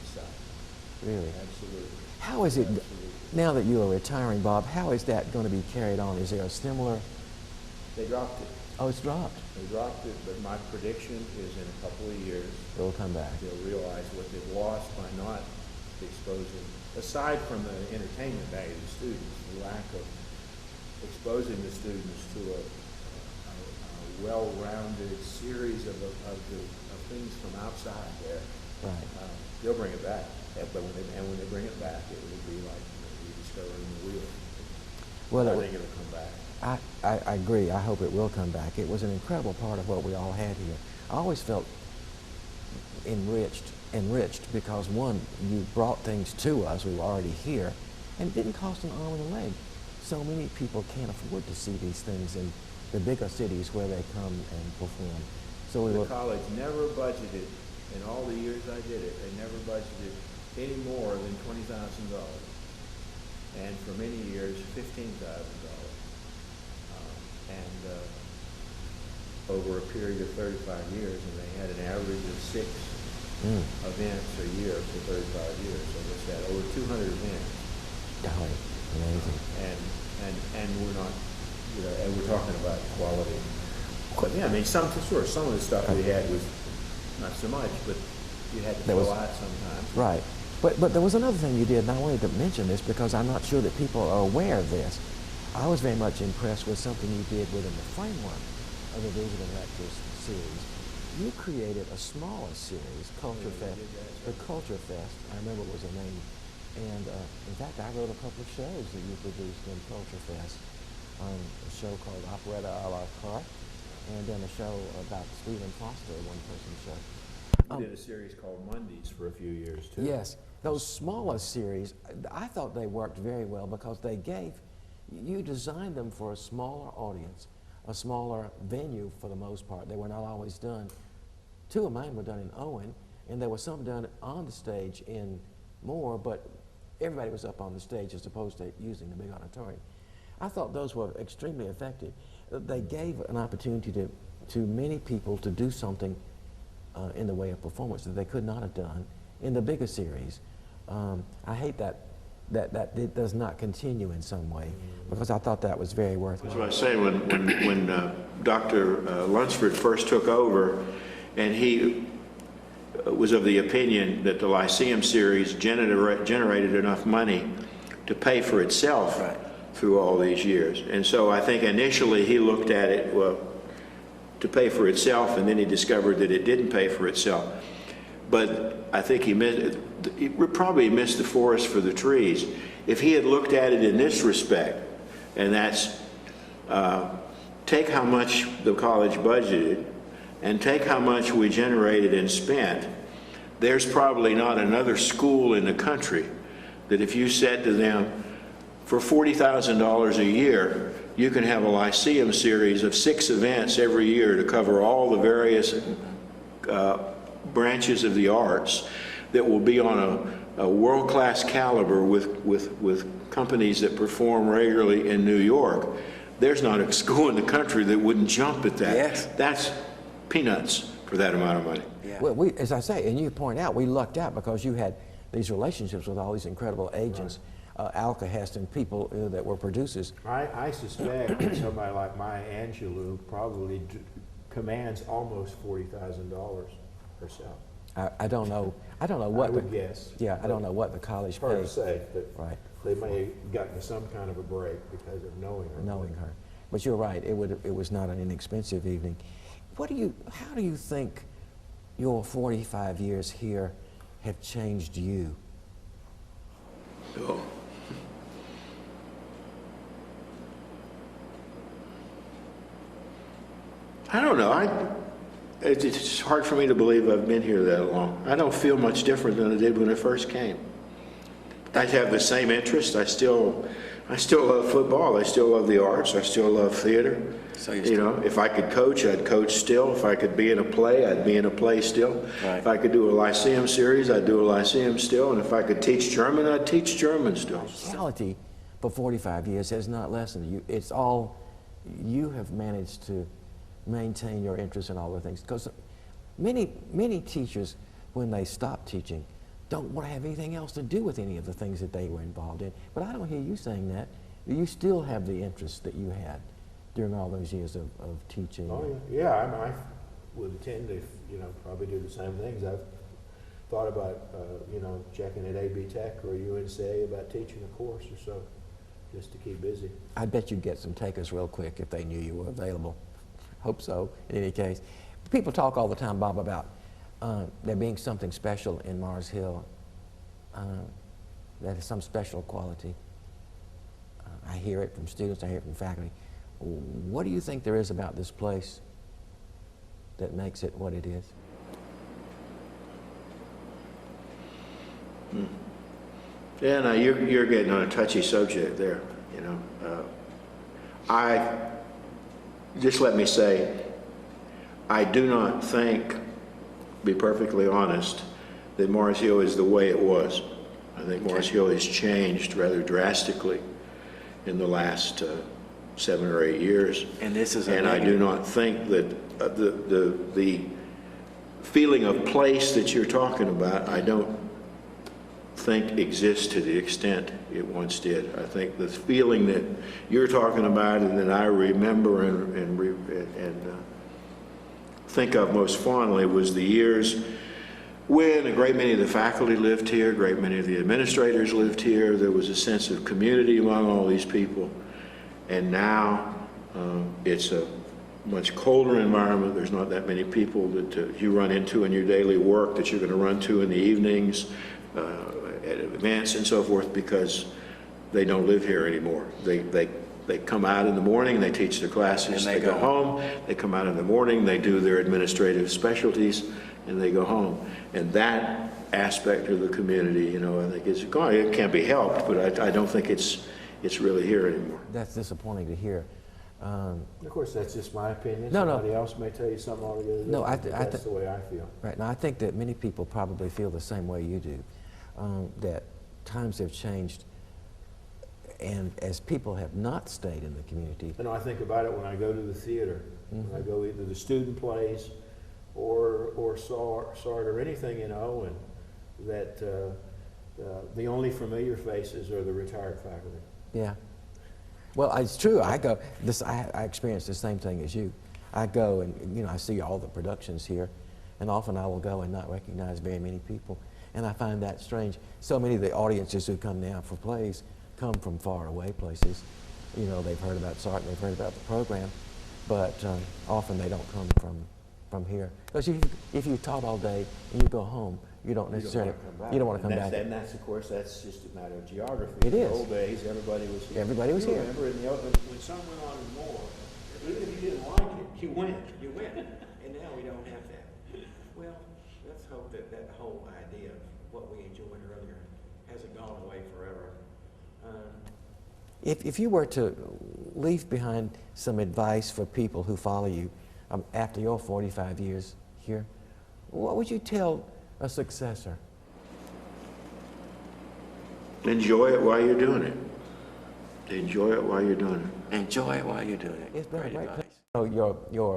Really? Absolutely. How is it, Absolutely. now that you are retiring, Bob, how is that going to be carried on? Is there a similar? They dropped it. Oh, it's dropped. They dropped it, but my prediction is in a couple of years, It'll come back. they'll realize what they've lost by not exposing, aside from the entertainment value of the students, the lack of exposing the students to a well-rounded series of things from outside there. Right. They'll bring it back, but when they bring it back, it will be like rediscovering the wheel. Well, I think it'll come back. I agree. I hope it will come back. It was an incredible part of what we all had here. I always felt enriched because, one, you brought things to us. We were already here, and it didn't cost an arm and a leg. So many people can't afford to see these things in the bigger cities where they come and perform. So The college never budgeted, in all the years I did it, they never budgeted any more than $20,000. And for many years, $15,000. Over a period of 35 years, and they had an average of 6 events a year for 35 years. So they had over 200 events. Golly, amazing. And we're not, and we're talking about quality. But yeah, I mean, some of the stuff we had was not so much, but you had to fill out sometimes. Right. But there was another thing you did, and I wanted to mention this because I'm not sure that people are aware of this. I was very much impressed with something you did within the framework of the Visiting Lectures series. You created a smaller series, Culture Fest. The Culture Fest, I remember was the name. And in fact, I wrote a couple of shows that you produced in Culture Fest. A show called Operetta a la carte, and then a show about Stephen Foster, a one-person show. We did a series called Mondays for a few years too. Yes, those smaller series, I thought they worked very well because you designed them for a smaller audience, a smaller venue for the most part. They were not always done. Two of mine were done in Owen, and there were some done on the stage in Moore, but everybody was up on the stage as opposed to using the big auditorium. I thought those were extremely effective. They gave an opportunity to many people to do something in the way of performance that they could not have done in the bigger series. I hate that it does not continue in some way, because I thought that was very worthwhile. That's what I was saying when Dr. Lunsford first took over, and he was of the opinion that the Lyceum series generated enough money to pay for itself through all these years. And so I think initially he looked at it, well, to pay for itself, and then he discovered that it didn't pay for itself. But I think he probably missed the forest for the trees. If he had looked at it in this respect, and that's take how much the college budgeted and take how much we generated and spent, there's probably not another school in the country that if you said to them, for $40,000 a year, you can have a Lyceum series of 6 events every year to cover all the various branches of the arts that will be on a world-class caliber with companies that perform regularly in New York. There's not a school in the country that wouldn't jump at that. Yes. That's peanuts for that amount of money. Yeah. Well, as I say, and you point out, we lucked out because you had these relationships with all these incredible agents, Alka Heston, people that were producers. I suspect that somebody like Maya Angelou probably commands almost $40,000 herself. I don't know. I don't know what I would guess. Yeah, I don't know what the college Hard to paid. say, but Right. they may have gotten some kind of a break because of knowing her. Knowing her, but you're right. It was not an inexpensive evening. How do you think your 45 years here have changed you? Oh. I don't know. It's hard for me to believe I've been here that long. I don't feel much different than I did when I first came. I have the same interest. I still love football. I still love the arts. I still love theater. So you know, if I could coach, I'd coach still. If I could be in a play, I'd be in a play still. Right. If I could do a Lyceum series, I'd do a Lyceum still. And if I could teach German, I'd teach German still. Reality for 45 years has not lessened you. It's all you have managed to maintain your interest in all the things. Because many teachers, when they stop teaching, don't want to have anything else to do with any of the things that they were involved in. But I don't hear you saying that. You still have the interest that you had during all those years of teaching. Oh, yeah. I would tend to, probably do the same things. I've thought about, checking at AB Tech or UNCA about teaching a course or so, just to keep busy. I bet you'd get some takers real quick if they knew you were available. Hope so, in any case. People talk all the time, Bob, about there being something special in Mars Hill that has some special quality. I hear it from students, I hear it from faculty. What do you think there is about this place that makes it what it is? Yeah, no, you're getting on a touchy subject there, Just let me say, I do not think, to be perfectly honest, that Mars Hill is the way it was. I think Mars Hill has changed rather drastically in the last 7 or 8 years. And this is and I do not think that the feeling of place that you're talking about, I don't think exists to the extent it once did. I think the feeling that you're talking about and that I remember and think of most fondly was the years when a great many of the faculty lived here, a great many of the administrators lived here. There was a sense of community among all these people. And now it's a much colder environment. There's not that many people that you run into in your daily work that you're going to run to in the evenings, at events and so forth, because they don't live here anymore. They come out in the morning, they teach their classes, and they go home, they come out in the morning, they do their administrative specialties, and they go home. And that aspect of the community, you know, I think is gone. It can't be helped, but I don't think it's really here anymore. That's disappointing to hear. Of course, that's just my opinion. No, no. Somebody else may tell you something altogether No, different, but that's the way I feel. Right, now I think that many people probably feel the same way you do, that times have changed, and as people have not stayed in the community. You know, I think about it when I go to the theater, when I go either to student plays or SART or anything in Owen, that the only familiar faces are the retired faculty. Yeah. Well, it's true. I go. I experience the same thing as you. I go and, you know, I see all the productions here, and often I will go and not recognize very many people, and I find that strange. So many of the audiences who come now for plays come from far away places. You know, they've heard about SART and they've heard about the program, but often they don't come from here. Because if you taught all day and you go home, you don't necessarily, you don't want to come back. And that's, of course, that's just a matter of geography. It in is. the old days, everybody was here. Everybody was You here. remember in the old, when some went on more, even if you didn't like it, you went. You win, and now we don't have that. Well, let's hope that that whole idea of what we enjoyed earlier hasn't gone away forever. If you were to leave behind some advice for people who follow you after your 45 years here, what would you tell a successor? Enjoy it while you're doing it. Enjoy it while you're doing it. Enjoy it while you're doing it. It's been a great advice. pleasure.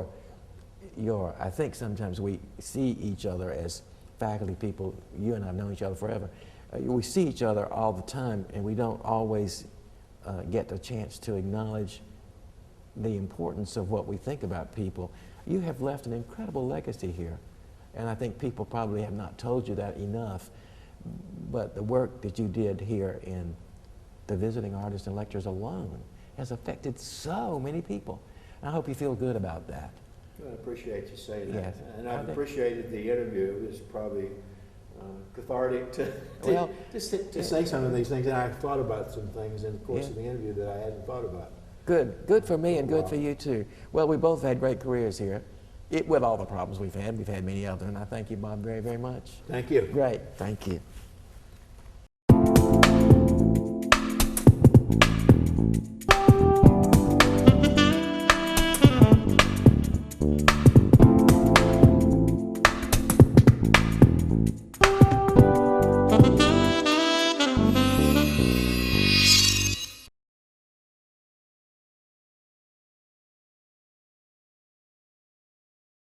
I think sometimes we see each other as faculty people. You and I have known each other forever. We see each other all the time, and we don't always get the chance to acknowledge the importance of what we think about people. You have left an incredible legacy here, and I think people probably have not told you that enough, but the work that you did here in the visiting artists and lecturers alone has affected so many people. And I hope you feel good about that. I appreciate you saying that. Yes. And I've appreciated the interview. It's probably cathartic to say some of these things. And I've thought about some things in the course of the interview that I hadn't thought about. Good for me and good for you too. Well, we both had great careers here. With all the problems we've had many of them, and I thank you, Bob, very, very much. Thank you. Great, thank you.